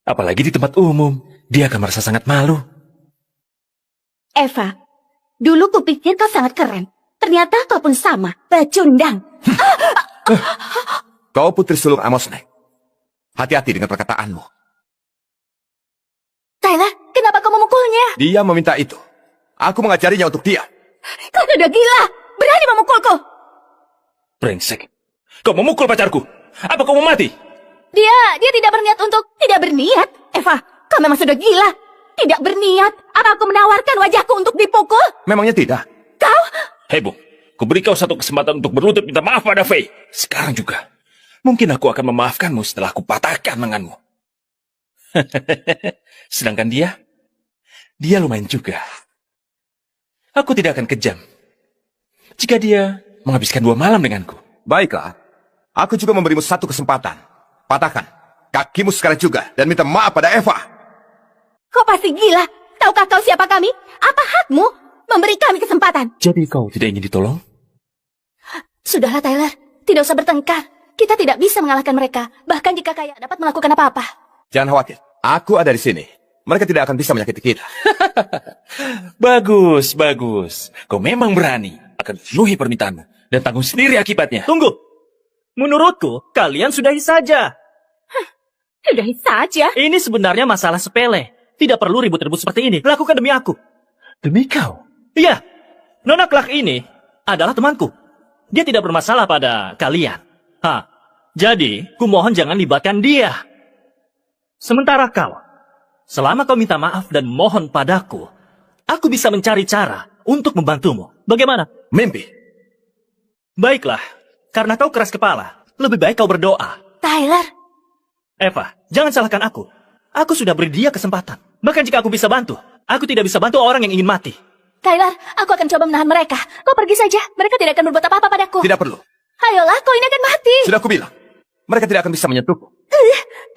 Apalagi di tempat umum. Dia akan merasa sangat malu. Eva, dulu kupikir kau sangat keren. Ternyata kau pun sama, pecundang. Kau putri sulung Amos Knight. Hati-hati dengan perkataanmu. Tyler, kenapa kau memukulnya? Dia meminta itu. Aku mengajarinya untuk dia. Kau sudah gila! Berani memukulku! Brengsek. Kau memukul pacarku. Apa kau mau mati? Dia tidak berniat untuk... Tidak berniat? Eva, kau memang sudah gila. Tidak berniat. Apa aku menawarkan wajahku untuk dipukul? Memangnya tidak? Kau... Hebo, ku beri kau satu kesempatan untuk berlutut minta maaf pada Faye. Sekarang juga. Mungkin aku akan memaafkanmu setelah aku patahkan lenganmu. Sedangkan dia lumayan juga. Aku tidak akan kejam jika dia menghabiskan 2 malam denganku. Baiklah. Aku juga memberimu satu kesempatan. Patahkan kakimu sekarang juga dan minta maaf pada Eva. Kau pasti gila. Tahukah kau siapa kami? Apa hakmu memberi kami kesempatan? Jadi kau tidak ingin ditolong? Sudahlah, Tyler. Tidak usah bertengkar. Kita tidak bisa mengalahkan mereka. Bahkan jika kaya dapat melakukan apa-apa. Jangan khawatir. Aku ada di sini. Mereka tidak akan bisa menyakiti kita. Bagus, bagus. Kau memang berani. Akan penuhi permintaanmu. Dan tanggung sendiri akibatnya. Tunggu. Menurutku, kalian sudahi saja. Sudahi saja. Ini sebenarnya masalah sepele. Tidak perlu ribut-ribut seperti ini. Lakukan demi aku. Demi kau? Iya. Nona Clark ini adalah temanku. Dia tidak bermasalah pada kalian. Jadi, kumohon jangan libatkan dia. Sementara kau, selama kau minta maaf dan mohon padaku, aku bisa mencari cara untuk membantumu. Bagaimana? Mimpi. Baiklah, karena kau keras kepala, lebih baik kau berdoa. Tyler. Eva, jangan salahkan aku. Aku sudah beri dia kesempatan. Bahkan jika aku bisa bantu, aku tidak bisa bantu orang yang ingin mati. Tyler, aku akan coba menahan mereka. Kau pergi saja, mereka tidak akan berbuat apa-apa padaku. Tidak perlu. Ayolah, kau ini akan mati. Sudah aku bilang. Mereka tidak akan bisa menyentuhku.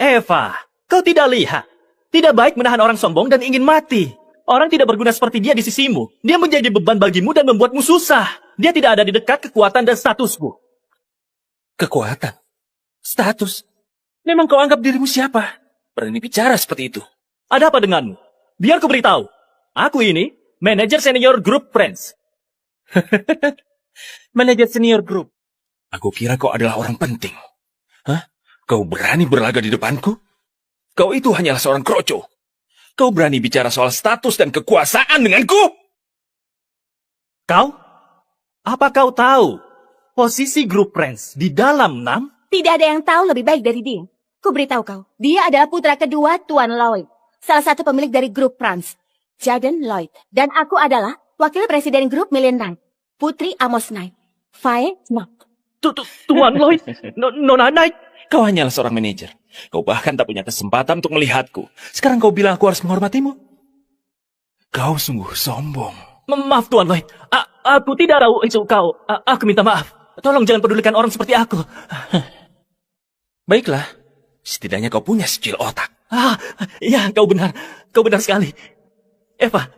Eva, kau tidak lihat. Tidak baik menahan orang sombong dan ingin mati. Orang tidak berguna seperti dia di sisimu. Dia menjadi beban bagimu dan membuatmu susah. Dia tidak ada di dekat kekuatan dan statusmu. Kekuatan? Status? Memang kau anggap dirimu siapa? Berani bicara seperti itu. Ada apa denganmu? Biar ku beritahu. Aku ini manajer senior grup Friends. Manajer senior grup. Aku kira kau adalah orang penting. Hah? Kau berani berlaga di depanku? Kau itu hanyalah seorang kroco. Kau berani bicara soal status dan kekuasaan denganku? Kau? Apa kau tahu posisi grup Friends di dalam NAM? Tidak ada yang tahu lebih baik dari dia. Ku beritahu kau, dia adalah putra kedua Tuan Lloyd, salah satu pemilik dari grup Friends, Jaden Lloyd. Dan aku adalah wakil presiden grup Million Knight, Putri Amos Knight, Faye Knock. Tuan Lloyd, Nona Knight. Kau hanyalah seorang manajer. Kau bahkan tak punya kesempatan untuk melihatku. Sekarang kau bilang aku harus menghormatimu? Kau sungguh sombong. Maaf Tuan Lloyd, aku tidak tahu itu kau. Aku minta maaf. Tolong jangan pedulikan orang seperti aku. Baiklah, setidaknya kau punya secil otak. Ya, kau benar. Kau benar sekali. Eva,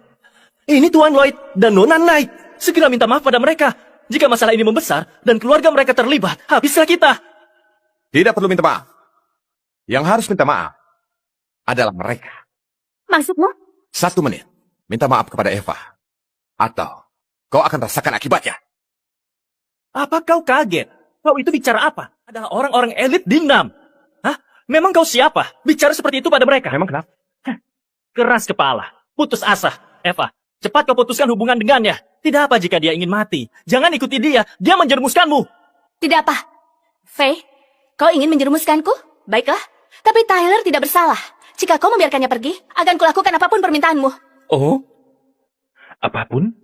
ini Tuan Lloyd dan Nona Knight. Segera minta maaf pada mereka. Jika masalah ini membesar dan keluarga mereka terlibat, habislah kita. Tidak perlu minta maaf. Yang harus minta maaf adalah mereka. Maksudmu? 1 menit. Minta maaf kepada Eva. Atau kau akan rasakan akibatnya. Apa kau kaget? Kau itu bicara apa? Adalah orang-orang elit di NAM. Memang kau siapa? Bicara seperti itu pada mereka. Memang kenapa? Keras kepala. Putus asa. Eva, cepat kau putuskan hubungan dengannya. Tidak apa jika dia ingin mati. Jangan ikuti dia. Dia menjerumuskanmu. Tidak apa. Faye, kau ingin menjerumuskanku? Baiklah. Tapi Tyler tidak bersalah. Jika kau membiarkannya pergi, akan kulakukan apapun permintaanmu. Oh? Apapun?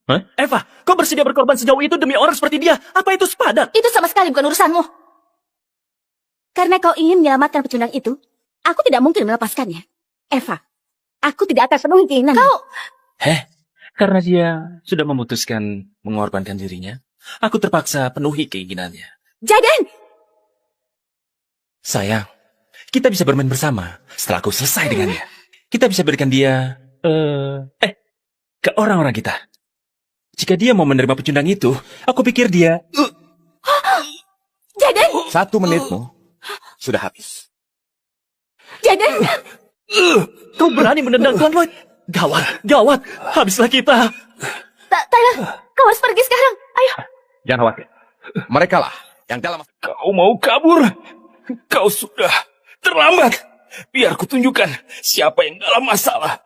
Hah? Eva, kau bersedia berkorban sejauh itu demi orang seperti dia? Apa itu sepadan? Itu sama sekali bukan urusanmu. Karena kau ingin menyelamatkan pecundang itu, aku tidak mungkin melepaskannya. Eva, aku tidak akan sepenuhnya keinginanmu. Kau... Karena dia sudah memutuskan mengorbankan dirinya, aku terpaksa penuhi keinginannya. Jaden! Sayang, kita bisa bermain bersama setelah aku selesai dengannya. Kita bisa berikan dia... ke orang-orang kita. Jika dia mau menerima pecundang itu, aku pikir dia... Jaden! 1 menitmu sudah habis. Jaden! Kau berani menendang Tuan Lloyd? Gawat, gawat. Habislah kita. Tyler, kau harus pergi sekarang. Ayo. Jangan khawatir. Mereka lah yang dalam... Kau mau kabur? Kau sudah terlambat. Biar kutunjukkan siapa yang dalam masalah.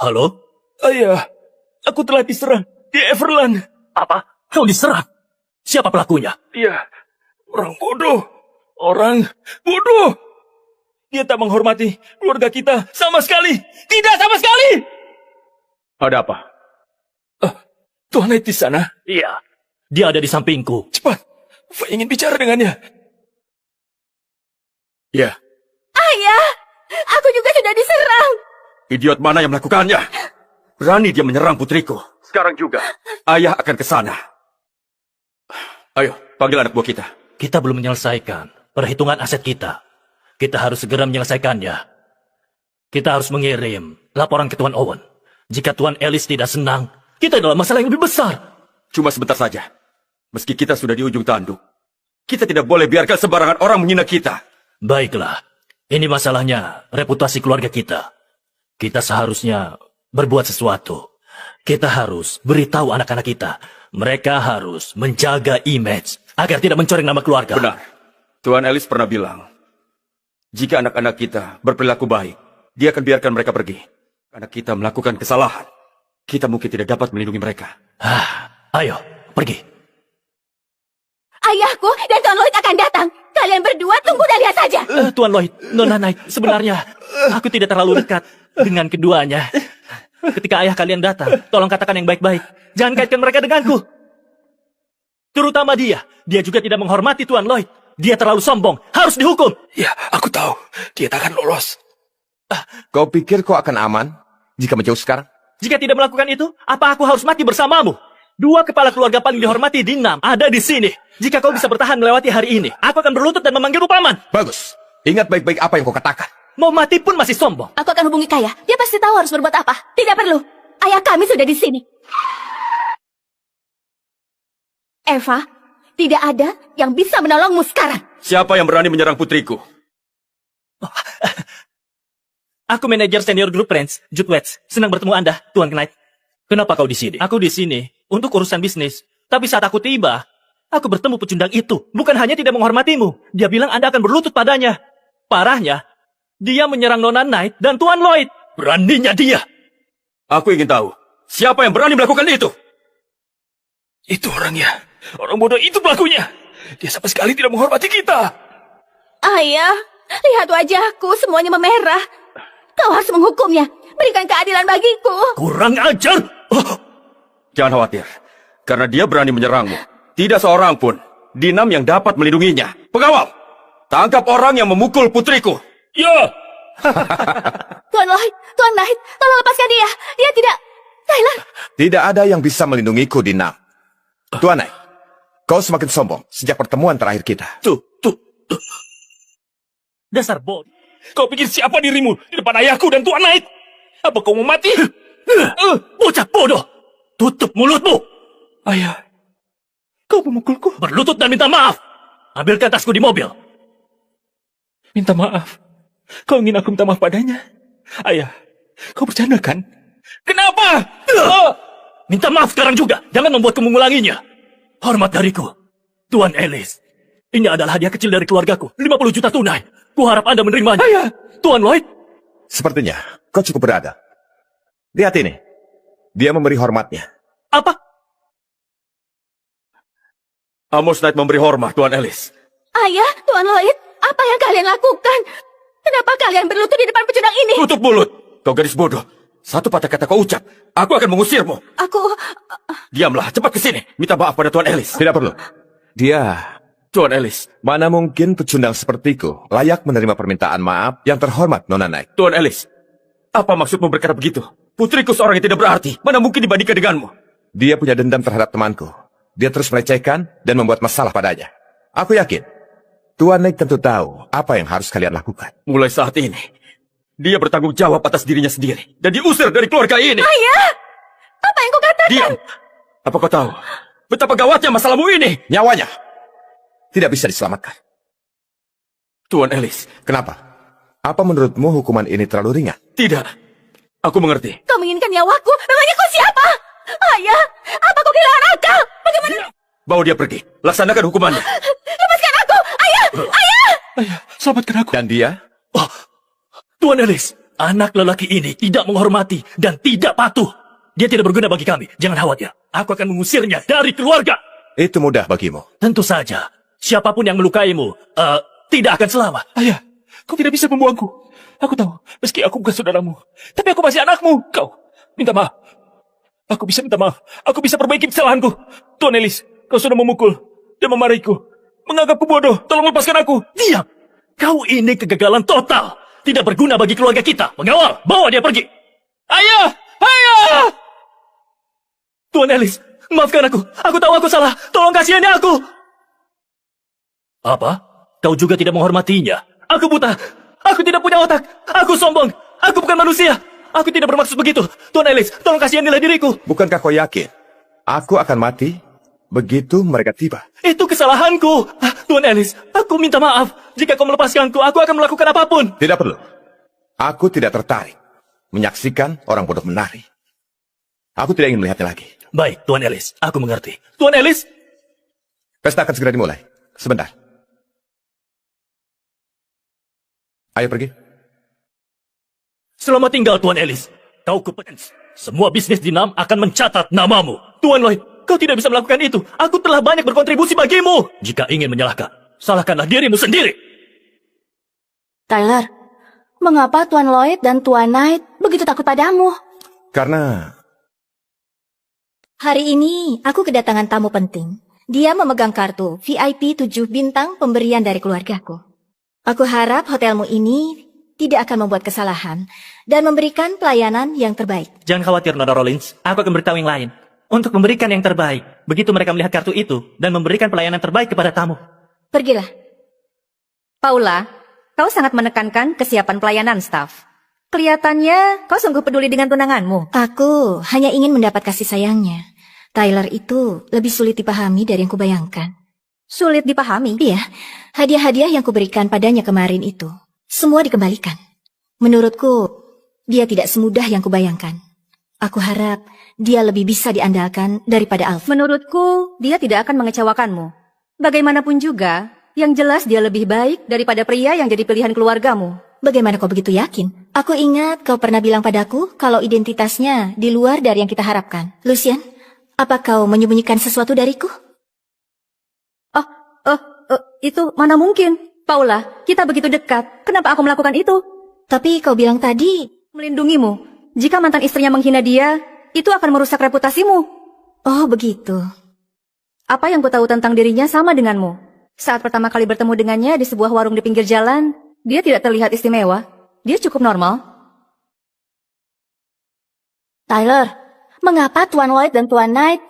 Halo? Ayah, aku telah diserang di Everland. Apa? Kau diserang? Siapa pelakunya? Iya, orang bodoh. Orang bodoh. Dia tak menghormati keluarga kita sama sekali. Tidak sama sekali. Ada apa? Tuan Knight di sana. Iya. Dia ada di sampingku. Cepat. Saya ingin bicara dengannya. Ya, Ayah, aku juga sudah diserang. idiot mana yang melakukannya? Berani dia menyerang putriku. Sekarang juga, ayah akan ke sana. Ayo, panggil anak buah kita. Kita belum menyelesaikan perhitungan aset kita. Kita harus segera menyelesaikannya. Kita harus mengirim laporan ke Tuan Owen. Jika Tuan Ellis tidak senang, kita dalam masalah yang lebih besar. Cuma sebentar saja. Meski kita sudah di ujung tanduk, kita tidak boleh biarkan sembarangan orang menghina kita. Baiklah, ini masalahnya reputasi keluarga kita. Kita seharusnya berbuat sesuatu. Kita harus beritahu anak-anak kita. Mereka harus menjaga image agar tidak mencoreng nama keluarga. Benar. Tuan Ellis pernah bilang, jika anak-anak kita berperilaku baik, dia akan biarkan mereka pergi. Anak kita melakukan kesalahan, kita mungkin tidak dapat melindungi mereka. Ayo, pergi. Ayahku dan Tuan Lloyd akan datang. Kalian berdua tunggu dan lihat saja. Tuan Lloyd, Nona Knight, sebenarnya aku tidak terlalu dekat dengan keduanya. Ketika ayah kalian datang, tolong katakan yang baik-baik. Jangan kaitkan mereka denganku. Terutama dia. Dia juga tidak menghormati Tuan Lloyd. Dia terlalu sombong. Harus dihukum. Ya, aku tahu. Dia tak akan lolos. Kau pikir kau akan aman jika menjauh sekarang? Jika tidak melakukan itu, apa aku harus mati bersamamu? 2 kepala keluarga paling dihormati di Nam ada di sini. Jika kau bisa bertahan melewati hari ini, aku akan berlutut dan memanggilmu paman. Bagus. Ingat baik-baik apa yang kau katakan. Mau mati pun masih sombong. Aku akan hubungi Kaya. Dia pasti tahu harus berbuat apa. Tidak perlu. Ayah kami sudah di sini. Eva, tidak ada yang bisa menolongmu sekarang. Siapa yang berani menyerang putriku? Aku manajer senior grup Friends, Jude Wetz. Senang bertemu Anda, Tuan Knight. Kenapa kau di sini? Aku di sini untuk urusan bisnis. Tapi saat aku tiba, aku bertemu pecundang itu. Bukan hanya tidak menghormatimu. Dia bilang Anda akan berlutut padanya. Parahnya, dia menyerang Nona Knight dan Tuan Lloyd. Beraninya dia. Aku ingin tahu, siapa yang berani melakukan itu? Itu orangnya. Orang bodoh itu pelakunya. Dia sama sekali tidak menghormati kita. Ayah, lihat wajahku semuanya memerah. Kau harus menghukumnya. Berikan keadilan bagiku. Kurang ajar. Jangan khawatir, karena dia berani menyerangmu. Tidak seorang pun di Nam yang dapat melindunginya. Pengawal, tangkap orang yang memukul putriku. Ya. Tuan Lloyd, Tuan Knight, tolong lepaskan dia. Dia tidak... Tyler. Tidak ada yang bisa melindungiku di Nam. Tuan Knight, kau semakin sombong sejak pertemuan terakhir kita. Tuh. Dasar bodoh. Kau pikir siapa dirimu di depan ayahku dan Tuan Knight? Apa kau mau mati? Bocah bodoh. Tutup mulutmu. Ayah, kau memukulku. Berlutut dan minta maaf. Ambilkan tasku di mobil. Minta maaf. Kau ingin aku minta maaf padanya? Ayah, kau bercanda kan? Kenapa? Minta maaf sekarang juga. Jangan membuatku mengulanginya. Hormat dariku. Tuan Ellis. Ini adalah hadiah kecil dari keluargaku. 50 juta tunai. Kuharap Anda menerimanya. Ayah. Tuan Lloyd. Sepertinya kau cukup berada. Lihat ini. Dia memberi hormatnya. Apa? Amos Knight memberi hormat, Tuan Ellis. Ayah, Tuan Lloyd, apa yang kalian lakukan? Kenapa kalian berlutut di depan pecundang ini? Tutup mulut! Kau gadis bodoh. Satu patah kata kau ucap, aku akan mengusirmu. Diamlah, cepat ke sini. Minta maaf pada Tuan Ellis. Tidak perlu. Dia, Tuan Ellis. mana mungkin pecundang sepertiku layak menerima permintaan maaf yang terhormat, Nona Knight. Tuan Ellis, apa maksudmu berkata begitu? Putriku seorang yang tidak berarti. Mana mungkin dibandingkan denganmu? Dia punya dendam terhadap temanku. Dia terus melecehkan dan membuat masalah padanya. Aku yakin, Tuan Knight tentu tahu apa yang harus kalian lakukan. Mulai saat ini, dia bertanggung jawab atas dirinya sendiri. Dan diusir dari keluarga ini. Ayah, apa yang kau katakan? Diam! Apa kau tahu betapa gawatnya masalahmu ini? Nyawanya tidak bisa diselamatkan. Tuan Ellis, Kenapa? Apa menurutmu hukuman ini terlalu ringan? tidak. Aku mengerti. Kau menginginkan nyawaku? Memangnya kau siapa? Ayah, apa kau kehilangan akal? Bagaimana? Bawa dia pergi. Laksanakan hukumannya. Lepaskan aku! Ayah! Ayah! Ayah, selamatkan aku. Dan dia? Tuan Ellis, anak lelaki ini tidak menghormati dan tidak patuh. Dia tidak berguna bagi kami. Jangan khawatir. Aku akan mengusirnya dari keluarga. Itu mudah bagimu. Tentu saja. Siapapun yang melukaimu, tidak akan selamat. Ayah, kau tidak bisa membuangku. Aku tahu, meski aku bukan saudaramu. Tapi aku masih anakmu. Kau, minta maaf. Aku bisa minta maaf. Aku bisa perbaiki kesalahanku. Tuan Ellis, kau sudah memukul dan memarahiku. Menganggapku bodoh. Tolong lepaskan aku. Diam. Kau ini kegagalan total. Tidak berguna bagi keluarga kita. Pengawal, bawa dia pergi. Ayah! Ayah! Tuan Ellis, maafkan aku. Aku tahu aku salah. Tolong kasihani aku. Apa? Kau juga tidak menghormatinya? Aku buta. Aku tidak punya otak. Aku sombong. Aku bukan manusia. Aku tidak bermaksud begitu. Tuan Ellis, tolong kasihanilah diriku. Bukankah kau yakin aku akan mati begitu mereka tiba? Itu kesalahanku. Tuan Ellis, aku minta maaf. Jika kau melepaskanku, aku akan melakukan apapun. Tidak perlu. Aku tidak tertarik menyaksikan orang bodoh menari. Aku tidak ingin melihatnya lagi. Baik, Tuan Ellis. Aku mengerti. Tuan Ellis, Pesta akan segera dimulai. Sebentar. Ayo pergi. selamat tinggal, Tuan Ellis. Kau kompetens. Semua bisnis di NAM akan mencatat namamu. Tuan Lloyd, kau tidak bisa melakukan itu. Aku telah banyak berkontribusi bagimu. Jika ingin menyalahkan, salahkanlah dirimu sendiri. Tyler, mengapa Tuan Lloyd dan Tuan Knight begitu takut padamu? Karena Hari ini aku kedatangan tamu penting. Dia memegang kartu VIP 7 bintang pemberian dari keluargaku. Aku harap hotelmu ini tidak akan membuat kesalahan dan memberikan pelayanan yang terbaik. Jangan khawatir, Nona Rollins. Aku akan beritahu yang lain. Untuk memberikan yang terbaik. Begitu mereka melihat kartu itu dan memberikan pelayanan terbaik kepada tamu. Pergilah. Paula, kau sangat menekankan kesiapan pelayanan staf. Kelihatannya kau sungguh peduli dengan tunanganmu. Aku hanya ingin mendapat kasih sayangnya. Tyler itu lebih sulit dipahami dari yang kubayangkan. Sulit dipahami. Iya, hadiah-hadiah yang kuberikan padanya kemarin itu, semua dikembalikan. Menurutku, dia tidak semudah yang kubayangkan. Aku harap dia lebih bisa diandalkan daripada Alf. Menurutku, dia tidak akan mengecewakanmu. Bagaimanapun juga, yang jelas dia lebih baik daripada pria yang jadi pilihan keluargamu. Bagaimana kau begitu yakin? Aku ingat kau pernah bilang padaku kalau identitasnya di luar dari yang kita harapkan. Lucian, apa kau menyembunyikan sesuatu dariku? Itu mana mungkin? Paula, kita begitu dekat. Kenapa aku melakukan itu? Tapi kau bilang tadi... Melindungimu. Jika mantan istrinya menghina dia, itu akan merusak reputasimu. Oh, begitu. Apa yang ku tahu tentang dirinya sama denganmu. Saat pertama kali bertemu dengannya di sebuah warung di pinggir jalan, dia tidak terlihat istimewa. Dia cukup normal. Tyler, mengapa Tuan Lloyd dan Tuan Knight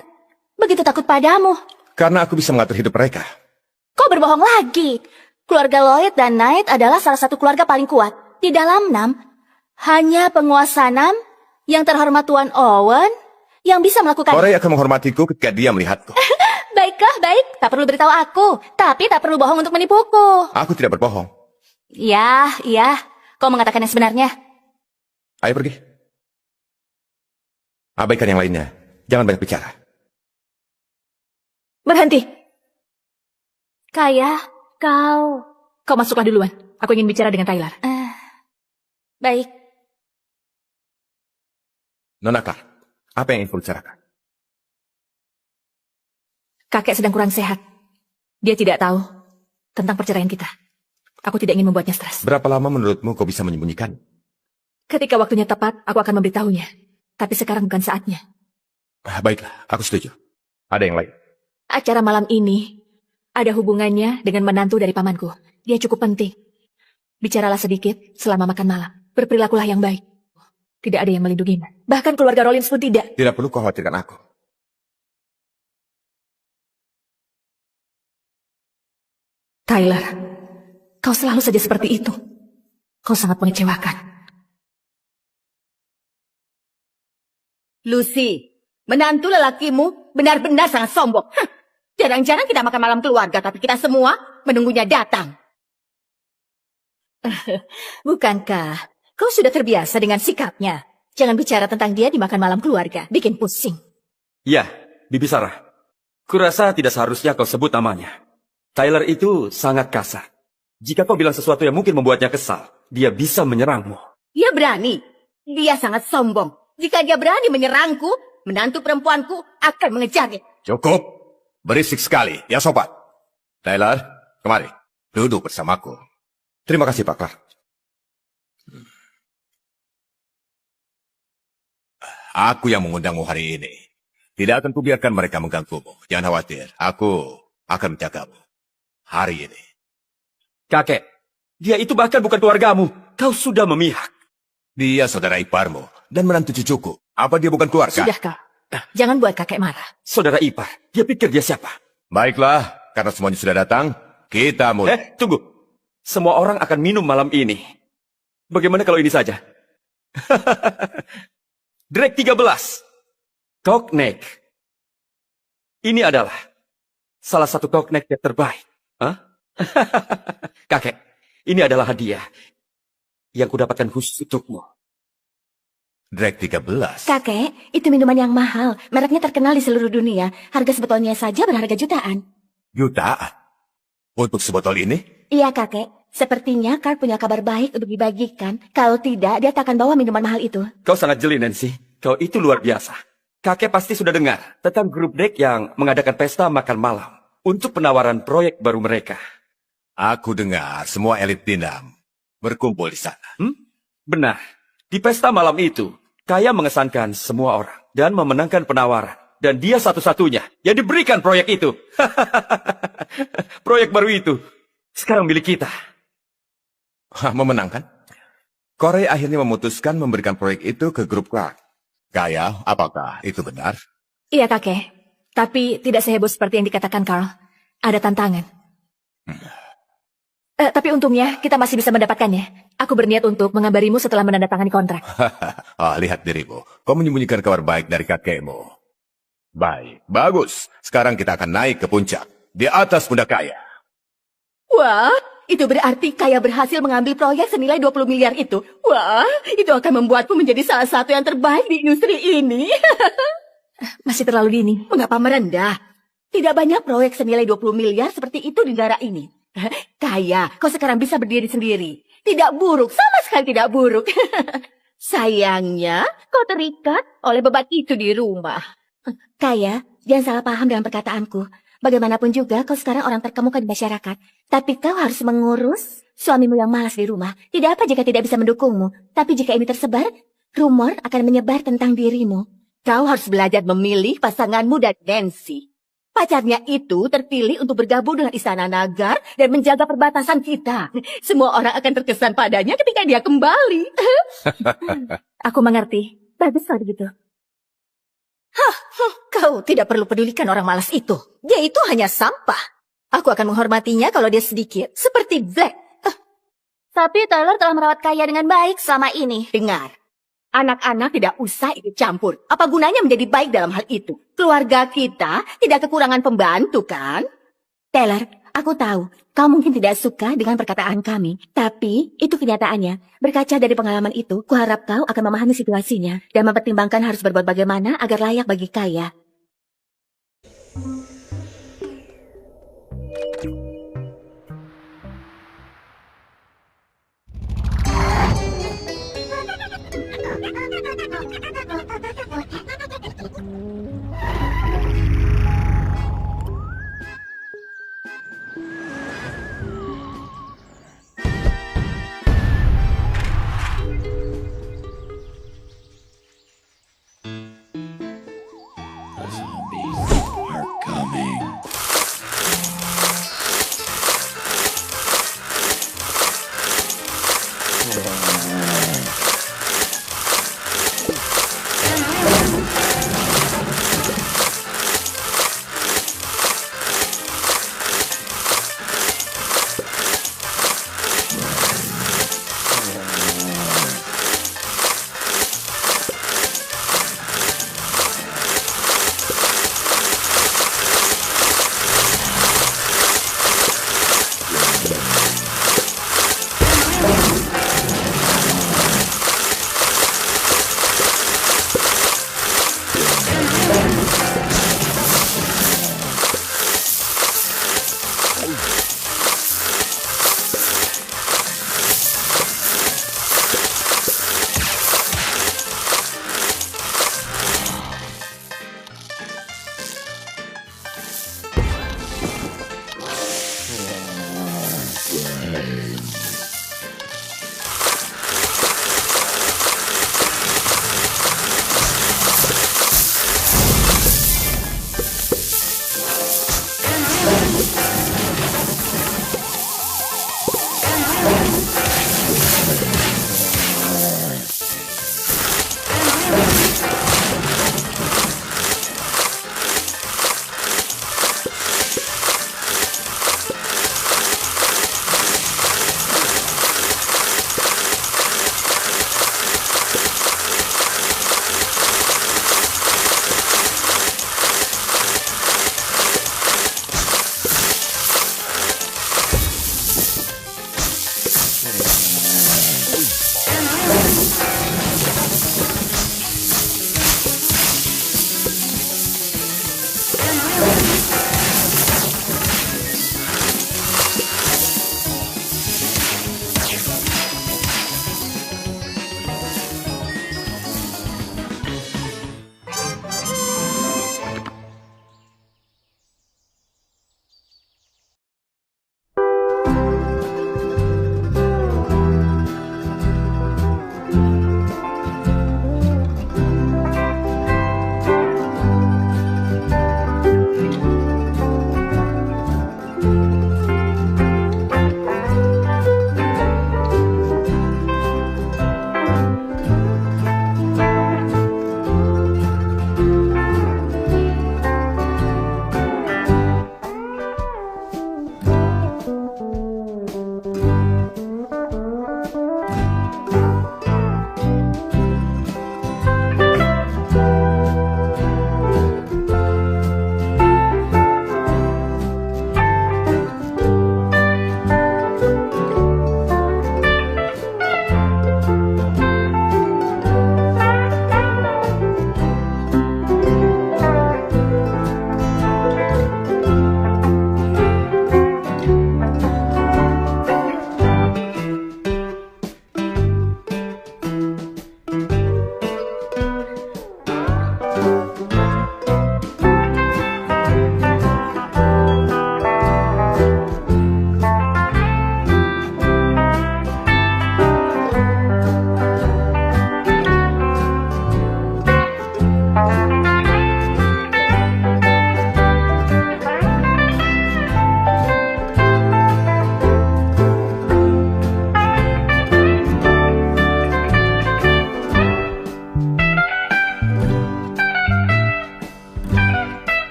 begitu takut padamu? karena aku bisa mengatur hidup mereka. Kau berbohong lagi. Keluarga Lloyd dan Knight adalah salah satu keluarga paling kuat. Di dalam NAM, hanya penguasa NAM yang terhormat Tuan Owen yang bisa melakukan... Orang akan menghormatiku ketika dia melihatku. Baiklah, baik. Tak perlu beritahu aku. Tapi tak perlu bohong untuk menipuku. Aku tidak berbohong. Iya. Kau mengatakan yang sebenarnya. Ayo pergi. Abaikan yang lainnya. Jangan banyak bicara. Berhenti. Kau masuklah duluan. Aku ingin bicara dengan Tyler. Baik. Nona Clark, apa yang ingin kau bicarakan? Kakek sedang kurang sehat. Dia tidak tahu tentang perceraian kita. Aku tidak ingin membuatnya stres. Berapa lama menurutmu kau bisa menyembunyikan? Ketika waktunya tepat, aku akan memberitahunya. Tapi sekarang bukan saatnya. Baiklah, aku setuju. Ada yang lain? Acara malam ini ada hubungannya dengan menantu dari pamanku. Dia cukup penting. Bicaralah sedikit selama makan malam. Berperilakulah yang baik. Tidak ada yang melindungimu. Bahkan keluarga Rollins pun tidak. Tidak perlu kau khawatirkan aku. Tyler, kau selalu saja seperti itu. Kau sangat mengecewakan. Lucy, menantu lelakimu benar-benar sangat sombong. Jarang-jarang kita makan malam keluarga, tapi kita semua menunggunya datang. Bukankah kau sudah terbiasa dengan sikapnya? Jangan bicara tentang dia di makan malam keluarga. Bikin pusing. Ya, Bibi Sarah. Kurasa tidak seharusnya kau sebut namanya. Tyler itu sangat kasar. Jika kau bilang sesuatu yang mungkin membuatnya kesal, dia bisa menyerangmu. Dia berani. Dia sangat sombong. Jika dia berani menyerangku, menantu perempuanku akan mengejarnya. Cukup. Berisik sekali, ya sobat. Tyler, kemari. Duduk bersamaku. Terima kasih, Pak Clark. Aku yang mengundangmu hari ini. Tidak akan kubiarkan mereka mengganggumu. Jangan khawatir, aku akan menjagamu. Hari ini. Kakek, dia itu bahkan bukan keluargamu. Kau sudah memihak. Dia saudara iparmu dan menantu cucuku. Apa dia bukan keluarga? Sudah kau. Jangan buat kakek marah. Saudara ipar, dia pikir dia siapa? Baiklah, karena semuanya sudah datang, kita mulai. Tunggu. Semua orang akan minum malam ini. Bagaimana kalau ini saja? Drake 13. Cockneck. Ini adalah salah satu cockneck yang terbaik. Hah? Kakek, ini adalah hadiah yang kudapatkan khusus untukmu. Drake 13. Kakek, itu minuman yang mahal. Mereknya terkenal di seluruh dunia. Harga sebotolnya saja berharga jutaan. Jutaan? Untuk sebotol ini? Iya, kakek. Sepertinya Carl punya kabar baik untuk dibagikan. Kalau tidak, dia tak akan bawa minuman mahal itu. Kau sangat jeli, Nancy. Kau itu luar biasa. Kakek pasti sudah dengar tentang grup Drake yang mengadakan pesta makan malam untuk penawaran proyek baru mereka. Aku dengar semua elit Dinam berkumpul di sana. Benar. Di pesta malam itu, Kaya mengesankan semua orang dan memenangkan penawaran. Dan dia satu-satunya yang diberikan proyek itu. Proyek baru itu sekarang milik kita. Memenangkan? Corey akhirnya memutuskan memberikan proyek itu ke grup Clark. Kaya, apakah itu benar? Iya, kakek. Tapi tidak seheboh seperti yang dikatakan Carl. Ada tantangan. Tapi untungnya kita masih bisa mendapatkannya. Aku berniat untuk mengabarimu setelah menandatangani kontrak. Lihat dirimu. Kau menyembunyikan kabar baik dari kakekmu. Baik, bagus. Sekarang kita akan naik ke puncak. Di atas pundak Kaya. Wah, itu berarti Kaya berhasil mengambil proyek senilai 20 miliar itu. Wah, itu akan membuatmu menjadi salah satu yang terbaik di industri ini. Masih terlalu dini. Mengapa merendah? Tidak banyak proyek senilai 20 miliar seperti itu di negara ini. Kaya, kau sekarang bisa berdiri sendiri. Tidak buruk, sama sekali tidak buruk. Sayangnya, kau terikat oleh beban itu di rumah. Kaya, jangan salah paham dengan perkataanku. Bagaimanapun juga, kau sekarang orang terkemuka di masyarakat. Tapi kau harus mengurus suamimu yang malas di rumah. Tidak apa jika tidak bisa mendukungmu. Tapi jika ini tersebar, rumor akan menyebar tentang dirimu. Kau harus belajar memilih pasanganmu dan Nancy. Pacarnya itu terpilih untuk bergabung dengan Istana Nagar dan menjaga perbatasan kita. Semua orang akan terkesan padanya ketika dia kembali. Aku mengerti. Bagus kalau begitu. Kau tidak perlu pedulikan orang malas itu. Dia itu hanya sampah. Aku akan menghormatinya kalau dia sedikit seperti Black. Tapi Tyler telah merawat Kaya dengan baik selama ini. Dengar, anak-anak tidak usah ikut campur. Apa gunanya menjadi baik dalam hal itu? Keluarga kita tidak kekurangan pembantu, kan? Tyler, aku tahu kau mungkin tidak suka dengan perkataan kami. Tapi itu kenyataannya. Berkaca dari pengalaman itu, kuharap kau akan memahami situasinya. Dan mempertimbangkan harus berbuat bagaimana agar layak bagi Kaya.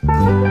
Hmm.